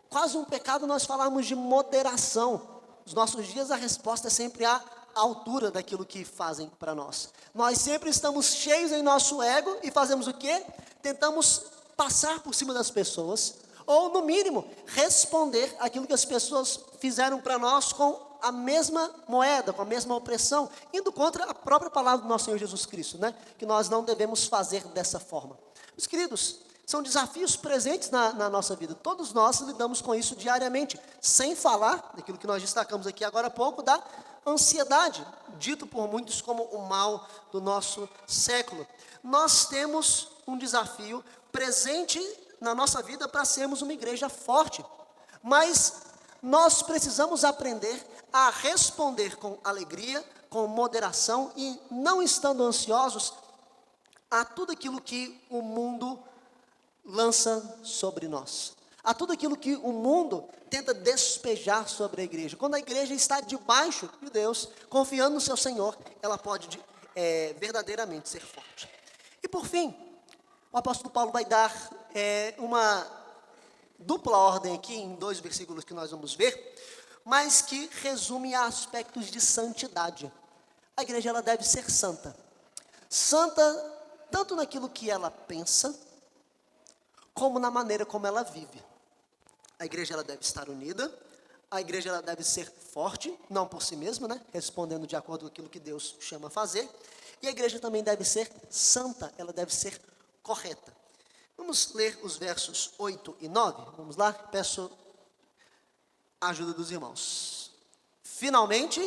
quase um pecado nós falarmos de moderação. Nos nossos dias a resposta é sempre a altura daquilo que fazem para nós. Nós sempre estamos cheios em nosso ego e fazemos o quê? Tentamos passar por cima das pessoas, ou no mínimo, responder aquilo que as pessoas fizeram para nós com a mesma moeda, com a mesma opressão, indo contra a própria palavra do nosso Senhor Jesus Cristo, né? Que nós não devemos fazer dessa forma. Meus queridos, são desafios presentes na nossa vida. Todos nós lidamos com isso diariamente, sem falar daquilo que nós destacamos aqui agora há pouco, da ansiedade, dito por muitos como o mal do nosso século. Nós temos um desafio presente na nossa vida para sermos uma igreja forte, mas nós precisamos aprender a responder com alegria, com moderação e não estando ansiosos a tudo aquilo que o mundo lança sobre nós, a tudo aquilo que o mundo tenta despejar sobre a igreja. Quando a igreja está debaixo de Deus, confiando no seu Senhor, ela pode verdadeiramente ser forte. E por fim, o apóstolo Paulo vai dar uma dupla ordem aqui, em 2 versículos que nós vamos ver, mas que resume a aspectos de santidade. A igreja ela deve ser santa. Santa tanto naquilo que ela pensa, como na maneira como ela vive. A igreja ela deve estar unida, a igreja ela deve ser forte, não por si mesma, né? Respondendo de acordo com aquilo que Deus chama a fazer. E a igreja também deve ser santa, ela deve ser correta. Vamos ler os versos 8 e 9? Vamos lá? Peço a ajuda dos irmãos. Finalmente,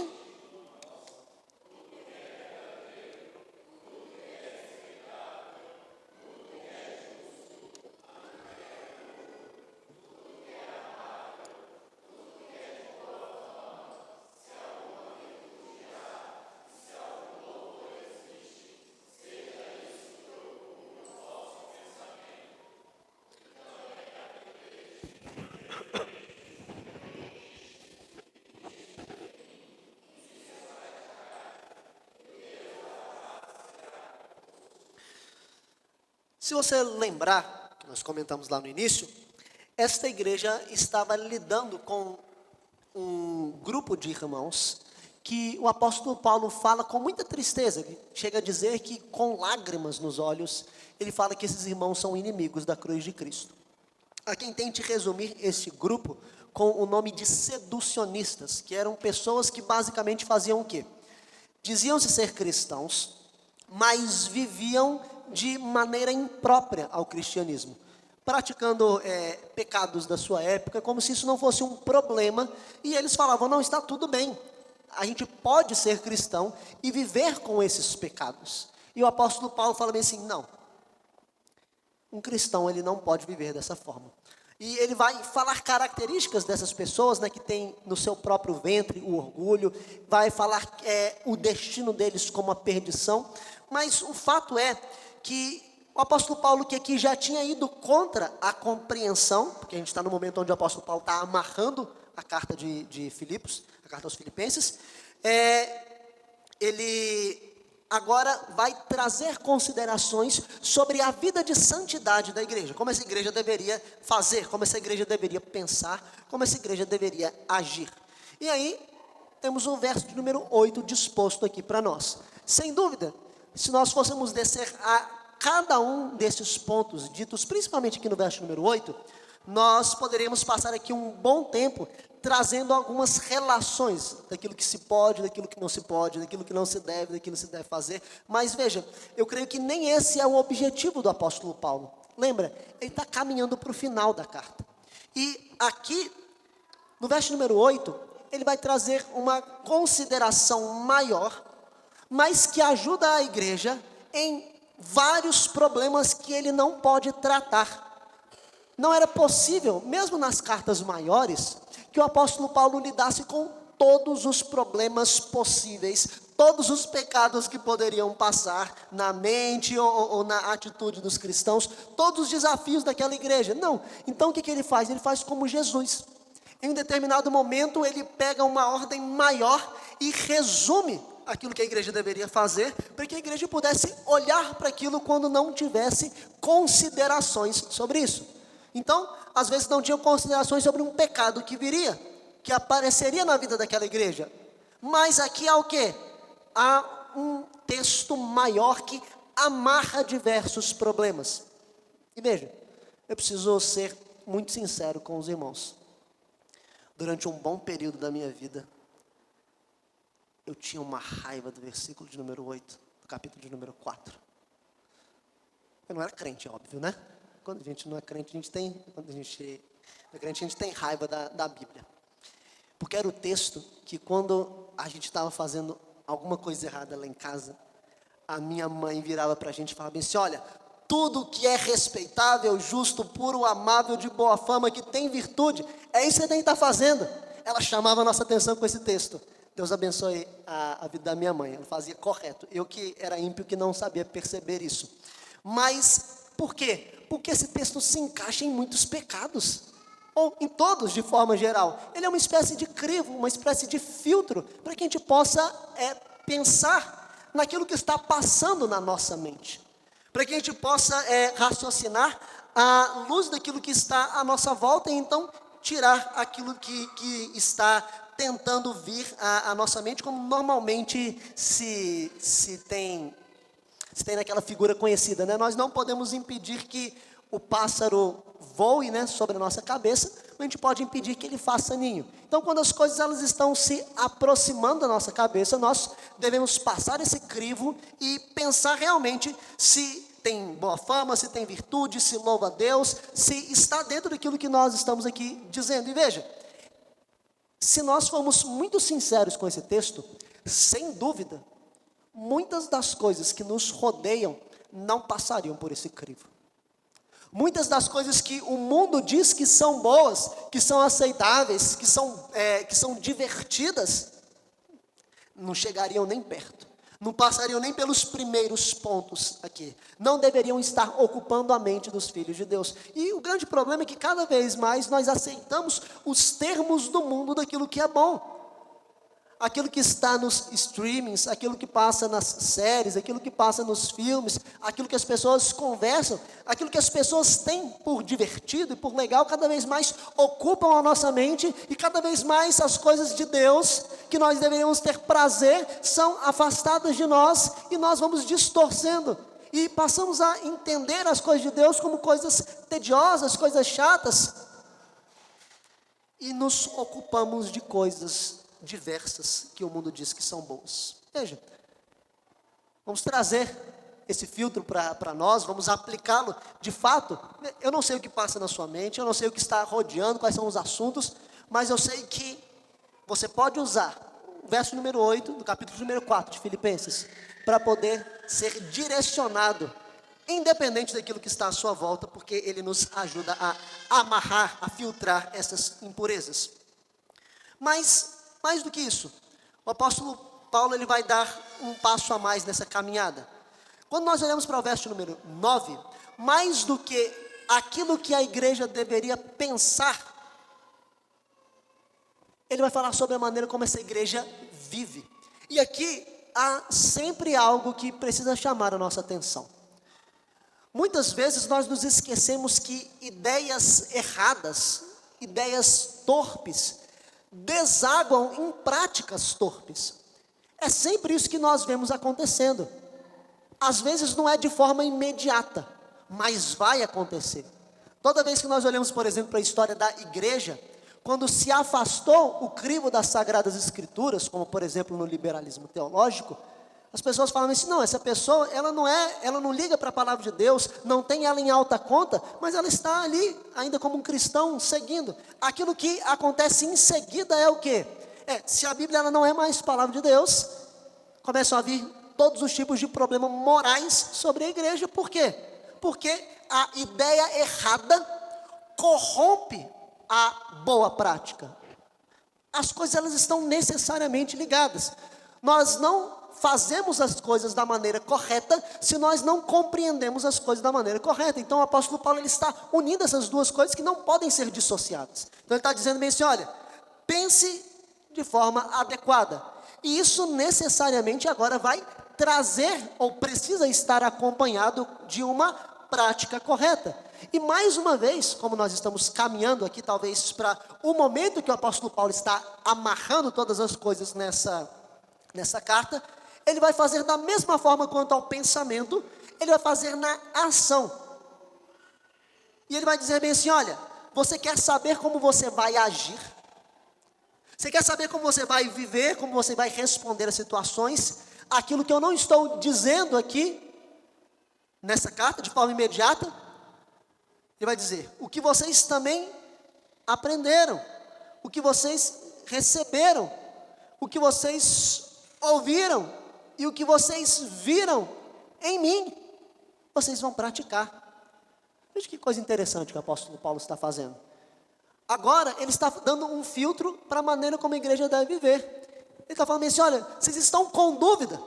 se você lembrar, que nós comentamos lá no início, esta igreja estava lidando com um grupo de irmãos que o apóstolo Paulo fala com muita tristeza, chega a dizer que com lágrimas nos olhos, ele fala que esses irmãos são inimigos da cruz de Cristo. Há quem tente resumir esse grupo com o nome de seducionistas, que eram pessoas que basicamente faziam o quê? Diziam-se ser cristãos, mas viviam de maneira imprópria ao cristianismo, praticando pecados da sua época, como se isso não fosse um problema, e eles falavam, não, está tudo bem, a gente pode ser cristão e viver com esses pecados. E o apóstolo Paulo fala bem assim, não, um cristão ele não pode viver dessa forma. E ele vai falar características dessas pessoas, né, que tem no seu próprio ventre o orgulho, vai falar o destino deles como a perdição, mas o fato é que o apóstolo Paulo, que aqui já tinha ido contra a compreensão, porque a gente está no momento onde o apóstolo Paulo está amarrando a carta de Filipos, a carta aos Filipenses, ele agora vai trazer considerações sobre a vida de santidade da igreja, como essa igreja deveria fazer, como essa igreja deveria pensar, como essa igreja deveria agir. E aí, temos o verso de número 8 disposto aqui para nós. Sem dúvida, se nós fôssemos descer a cada um desses pontos ditos, principalmente aqui no verso número 8, nós poderíamos passar aqui um bom tempo trazendo algumas relações daquilo que se pode, daquilo que não se pode, daquilo que não se deve, daquilo que se deve fazer. Mas veja, eu creio que nem esse é o objetivo do apóstolo Paulo. Lembra, ele está caminhando para o final da carta. E aqui, no verso número 8, ele vai trazer uma consideração maior, mas que ajuda a igreja em vários problemas que ele não pode tratar. Não era possível, mesmo nas cartas maiores, que o apóstolo Paulo lidasse com todos os problemas possíveis, todos os pecados que poderiam passar na mente ou na atitude dos cristãos, todos os desafios daquela igreja. Não, então o que ele faz? Ele faz como Jesus. Em um determinado momento, ele pega uma ordem maior e resume aquilo que a igreja deveria fazer, para que a igreja pudesse olhar para aquilo quando não tivesse considerações sobre isso. Então, às vezes não tinham considerações sobre um pecado que viria, que apareceria na vida daquela igreja. Mas aqui há o quê? Há um texto maior que amarra diversos problemas. E veja, eu preciso ser muito sincero com os irmãos. Durante um bom período da minha vida, eu tinha uma raiva do versículo de número 8, do capítulo de número 4. Eu não era crente, é óbvio, né? Quando a gente não é crente, quando a gente é crente, a gente tem raiva da Bíblia. Porque era o texto que quando a gente estava fazendo alguma coisa errada lá em casa, a minha mãe virava para a gente e falava assim, olha, tudo que é respeitável, justo, puro, amável, de boa fama, que tem virtude, é isso que você tem que estar fazendo. Ela chamava a nossa atenção com esse texto. Deus abençoe a vida da minha mãe, ela fazia correto. Eu que era ímpio, que não sabia perceber isso. Mas, por quê? Porque esse texto se encaixa em muitos pecados, ou em todos de forma geral. Ele é uma espécie de crivo, uma espécie de filtro, para que a gente possa pensar naquilo que está passando na nossa mente. Para que a gente possa raciocinar à luz daquilo que está à nossa volta, e então tirar aquilo que está tentando vir à nossa mente, como normalmente se tem naquela figura conhecida, né? Nós não podemos impedir que o pássaro voe, né, sobre a nossa cabeça, mas a gente pode impedir que ele faça ninho. Então, quando as coisas elas estão se aproximando da nossa cabeça, nós devemos passar esse crivo e pensar realmente se tem boa fama, se tem virtude, se louva a Deus, se está dentro daquilo que nós estamos aqui dizendo. E veja, se nós formos muito sinceros com esse texto, sem dúvida, muitas das coisas que nos rodeiam não passariam por esse crivo. Muitas das coisas que o mundo diz que são boas, que são aceitáveis, que são divertidas, não chegariam nem perto. Não passariam nem pelos primeiros pontos aqui. Não deveriam estar ocupando a mente dos filhos de Deus. E o grande problema é que cada vez mais nós aceitamos os termos do mundo daquilo que é bom. Aquilo que está nos streamings, aquilo que passa nas séries, aquilo que passa nos filmes, aquilo que as pessoas conversam, aquilo que as pessoas têm por divertido e por legal, cada vez mais ocupam a nossa mente, e cada vez mais as coisas de Deus, que nós deveríamos ter prazer, são afastadas de nós, e nós vamos distorcendo, e passamos a entender as coisas de Deus como coisas tediosas, coisas chatas, e nos ocupamos de coisas diversas que o mundo diz que são boas. Veja, vamos trazer esse filtro para nós, vamos aplicá-lo de fato. Eu não sei o que passa na sua mente, eu não sei o que está rodeando, quais são os assuntos, mas eu sei que você pode usar o verso número 8 do capítulo número 4 de Filipenses para poder ser direcionado, independente daquilo que está à sua volta, porque ele nos ajuda a amarrar, a filtrar essas impurezas. Mas mais do que isso, o apóstolo Paulo ele vai dar um passo a mais nessa caminhada. Quando nós olhamos para o verso número 9, mais do que aquilo que a igreja deveria pensar, ele vai falar sobre a maneira como essa igreja vive. E aqui há sempre algo que precisa chamar a nossa atenção. Muitas vezes nós nos esquecemos que ideias erradas, ideias torpes, desaguam em práticas torpes. É sempre isso que nós vemos acontecendo. Às vezes não é de forma imediata, mas vai acontecer. Toda vez que nós olhamos, por exemplo, para a história da igreja, quando se afastou o crivo das Sagradas Escrituras, como por exemplo no liberalismo teológico, as pessoas falam assim, não, essa pessoa, ela não liga para a palavra de Deus, não tem ela em alta conta, mas ela está ali, ainda como um cristão, seguindo. Aquilo que acontece em seguida é o quê? Se a Bíblia ela não é mais palavra de Deus, começam a vir todos os tipos de problemas morais sobre a igreja. Por quê? Porque a ideia errada corrompe a boa prática. As coisas elas estão necessariamente ligadas. Nós não fazemos as coisas da maneira correta se nós não compreendemos as coisas da maneira correta. Então o apóstolo Paulo ele está unindo essas duas coisas que não podem ser dissociadas. Então ele está dizendo bem assim, olha, pense de forma adequada. E isso necessariamente agora vai trazer, ou precisa estar acompanhado de uma prática correta. E mais uma vez, como nós estamos caminhando aqui, talvez para o momento que o apóstolo Paulo está amarrando todas as coisas nessa carta, ele vai fazer da mesma forma quanto ao pensamento, ele vai fazer na ação. E ele vai dizer bem assim, olha, você quer saber como você vai agir? Você quer saber como você vai viver, como você vai responder às situações? Aquilo que eu não estou dizendo aqui, nessa carta, de forma imediata, ele vai dizer, o que vocês também aprenderam, o que vocês receberam, o que vocês ouviram e o que vocês viram em mim, vocês vão praticar. Veja que coisa interessante que o apóstolo Paulo está fazendo. Agora, ele está dando um filtro para a maneira como a igreja deve viver. Ele está falando assim, olha, vocês estão com dúvida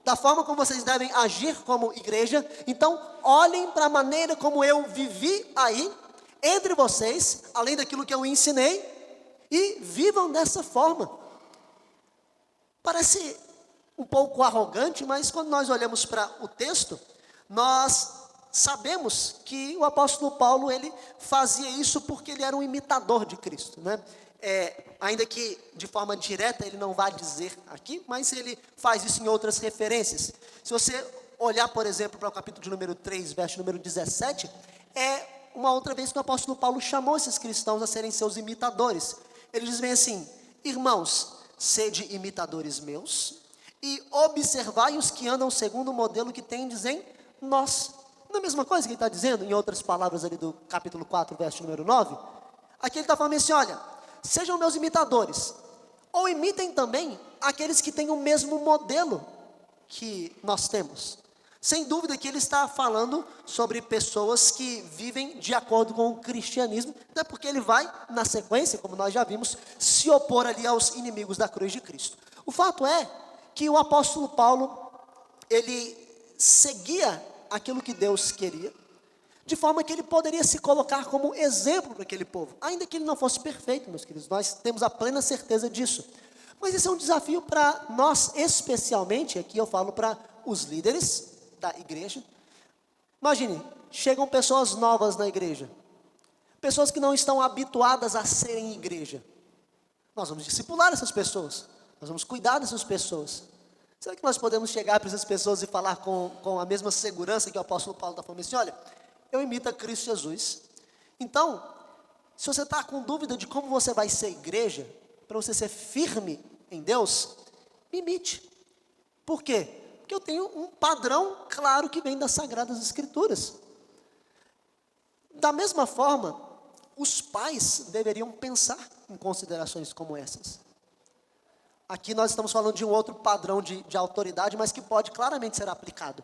da forma como vocês devem agir como igreja, então olhem para a maneira como eu vivi aí, entre vocês, além daquilo que eu ensinei, e vivam dessa forma. Parece um pouco arrogante, mas quando nós olhamos para o texto, nós sabemos que o apóstolo Paulo, ele fazia isso porque ele era um imitador de Cristo, né? Ainda que de forma direta ele não vá dizer aqui, mas ele faz isso em outras referências. Se você olhar, por exemplo, para o capítulo de número 3, verso número 17, é uma outra vez que o apóstolo Paulo chamou esses cristãos a serem seus imitadores. Ele diz bem assim, irmãos, sede imitadores meus, e observai os que andam segundo o modelo que tendes em nós. Não é a mesma coisa que ele está dizendo, em outras palavras ali do capítulo 4, verso número 9? Aqui ele está falando assim, olha, sejam meus imitadores, ou imitem também aqueles que têm o mesmo modelo que nós temos. Sem dúvida que ele está falando sobre pessoas que vivem de acordo com o cristianismo, até porque ele vai, na sequência, como nós já vimos, se opor ali aos inimigos da cruz de Cristo. O fato é que o apóstolo Paulo, ele seguia aquilo que Deus queria, de forma que ele poderia se colocar como exemplo para aquele povo, ainda que ele não fosse perfeito, meus queridos, nós temos a plena certeza disso. Mas esse é um desafio para nós, especialmente, aqui eu falo para os líderes da igreja. Imagine, chegam pessoas novas na igreja, pessoas que não estão habituadas a serem igreja. Nós vamos discipular essas pessoas, nós vamos cuidar dessas pessoas. Será que nós podemos chegar para essas pessoas e falar com a mesma segurança que o apóstolo Paulo está falando assim, olha, eu imito a Cristo Jesus. Então, se você está com dúvida de como você vai ser igreja, para você ser firme em Deus, me imite. Por quê? Porque eu tenho um padrão claro que vem das Sagradas Escrituras. Da mesma forma, os pais deveriam pensar em considerações como essas. Aqui nós estamos falando de um outro padrão de autoridade, mas que pode claramente ser aplicado.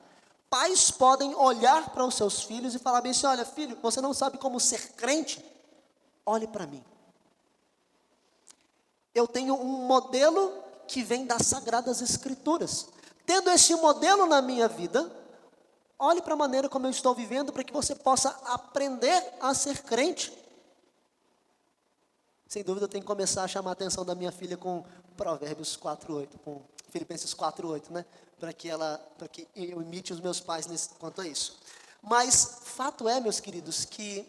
Pais podem olhar para os seus filhos e falar bem assim, olha filho, você não sabe como ser crente? Olhe para mim. Eu tenho um modelo que vem das Sagradas Escrituras. Tendo esse modelo na minha vida, olhe para a maneira como eu estou vivendo para que você possa aprender a ser crente. Sem dúvida eu tenho que começar a chamar a atenção da minha filha com Provérbios 4:8, com Filipenses 4:8, né? Para que eu imite os meus pais quanto a isso. Mas fato é, meus queridos, que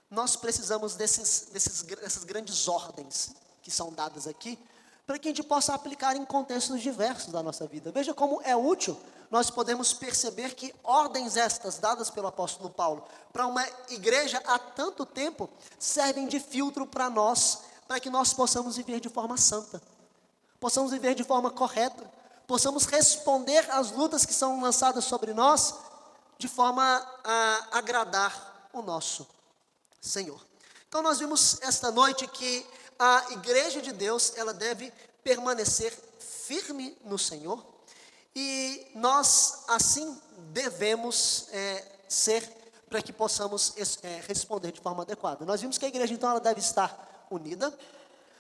nós precisamos dessas grandes ordens que são dadas aqui, para que a gente possa aplicar em contextos diversos da nossa vida. Veja como é útil nós podemos perceber que ordens estas dadas pelo apóstolo Paulo para uma igreja há tanto tempo servem de filtro para nós, para que nós possamos viver de forma santa, possamos viver de forma correta, possamos responder às lutas que são lançadas sobre nós de forma a agradar o nosso Senhor. Então nós vimos esta noite que a igreja de Deus, ela deve permanecer firme no Senhor, e nós assim devemos ser, para que possamos responder de forma adequada. Nós vimos que a igreja então ela deve estar unida,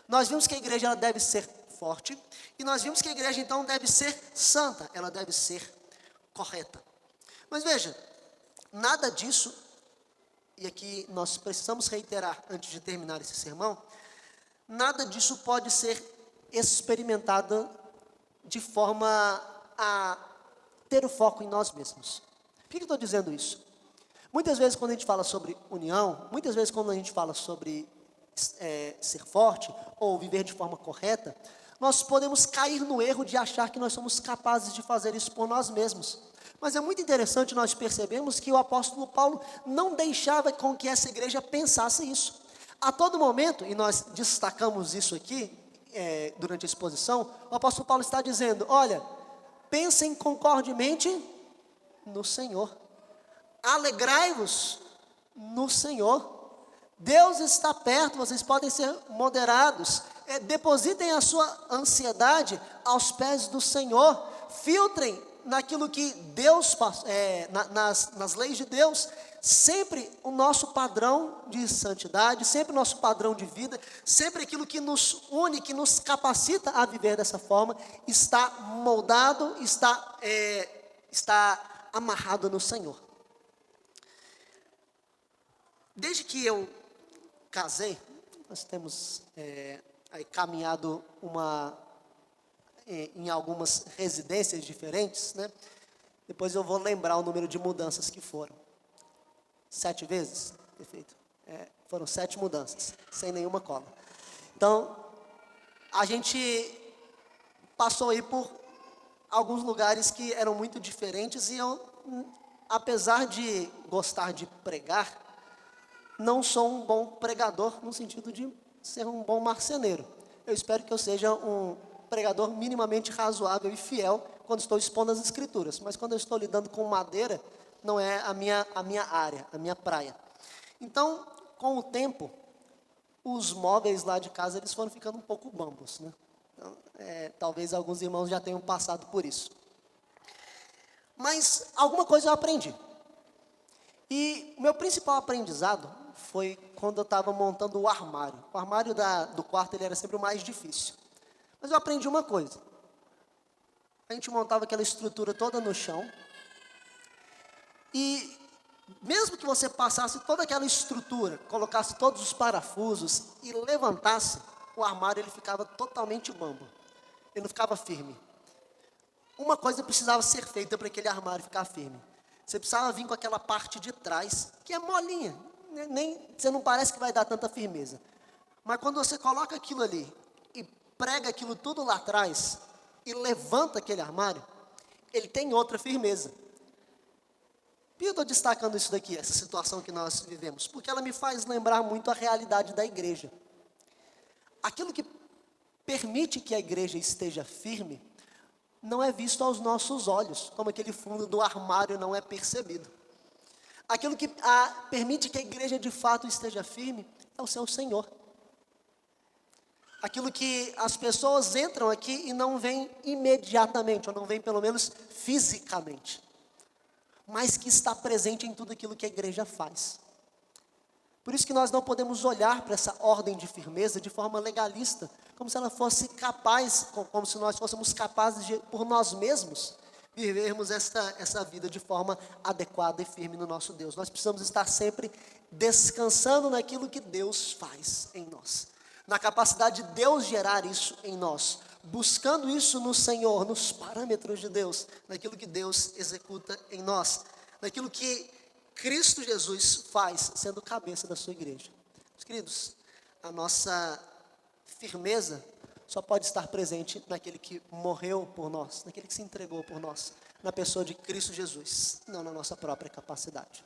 nós vimos que a igreja ela deve ser forte, e nós vimos que a igreja então deve ser santa, ela deve ser correta. Mas veja, nada disso, e aqui nós precisamos reiterar antes de terminar esse sermão, nada disso pode ser experimentado de forma a ter o foco em nós mesmos. Por que eu estou dizendo isso? Muitas vezes quando a gente fala sobre união, muitas vezes quando a gente fala sobre ser forte ou viver de forma correta, nós podemos cair no erro de achar que nós somos capazes de fazer isso por nós mesmos. Mas é muito interessante nós percebermos que o apóstolo Paulo não deixava com que essa igreja pensasse isso. A todo momento, e nós destacamos isso aqui durante a exposição, o apóstolo Paulo está dizendo: olha, pensem concordemente no Senhor, alegrai-vos no Senhor, Deus está perto, vocês podem ser moderados, depositem a sua ansiedade aos pés do Senhor, filtrem naquilo que Deus, nas leis de Deus, sempre o nosso padrão de santidade, sempre o nosso padrão de vida, sempre aquilo que nos une, que nos capacita a viver dessa forma, está moldado, está amarrado no Senhor. Desde que eu casei, nós temos aí caminhado em algumas residências diferentes, né? Depois eu vou lembrar o número de mudanças que foram. 7 vezes? Perfeito. Foram 7 mudanças, sem nenhuma cola. Então, a gente passou aí por alguns lugares que eram muito diferentes, e eu, apesar de gostar de pregar, não sou um bom pregador no sentido de ser um bom marceneiro. Eu espero que eu seja um pregador minimamente razoável e fiel quando estou expondo as escrituras, mas quando eu estou lidando com madeira, não é a minha área, a minha praia. Então, com o tempo, os móveis lá de casa, eles foram ficando um pouco bambos, né? Então, talvez alguns irmãos já tenham passado por isso. Mas alguma coisa eu aprendi. E o meu principal aprendizado foi quando eu estava montando o armário. O armário do quarto, ele era sempre o mais difícil. Mas eu aprendi uma coisa. A gente montava aquela estrutura toda no chão, e mesmo que você passasse toda aquela estrutura, colocasse todos os parafusos e levantasse, o armário ele ficava totalmente bambo. Ele não ficava firme. Uma coisa precisava ser feita para aquele armário ficar firme. Você precisava vir com aquela parte de trás, que é molinha, você não parece que vai dar tanta firmeza. Mas quando você coloca aquilo ali e prega aquilo tudo lá atrás e levanta aquele armário, ele tem outra firmeza. E eu estou destacando isso daqui, essa situação que nós vivemos, porque ela me faz lembrar muito a realidade da igreja. Aquilo que permite que a igreja esteja firme não é visto aos nossos olhos, como aquele fundo do armário não é percebido. Aquilo que permite que a igreja de fato esteja firme é o seu Senhor. Aquilo que as pessoas entram aqui e não veem imediatamente, ou não veem pelo menos fisicamente, mas que está presente em tudo aquilo que a igreja faz. Por isso que nós não podemos olhar para essa ordem de firmeza de forma legalista, como se ela fosse capaz, como se nós fôssemos capazes de, por nós mesmos, vivermos essa vida de forma adequada e firme no nosso Deus. Nós precisamos estar sempre descansando naquilo que Deus faz em nós, na capacidade de Deus gerar isso em nós, buscando isso no Senhor, nos parâmetros de Deus, naquilo que Deus executa em nós, naquilo que Cristo Jesus faz, sendo cabeça da sua igreja. Meus queridos, a nossa firmeza só pode estar presente naquele que morreu por nós, naquele que se entregou por nós, na pessoa de Cristo Jesus, não na nossa própria capacidade.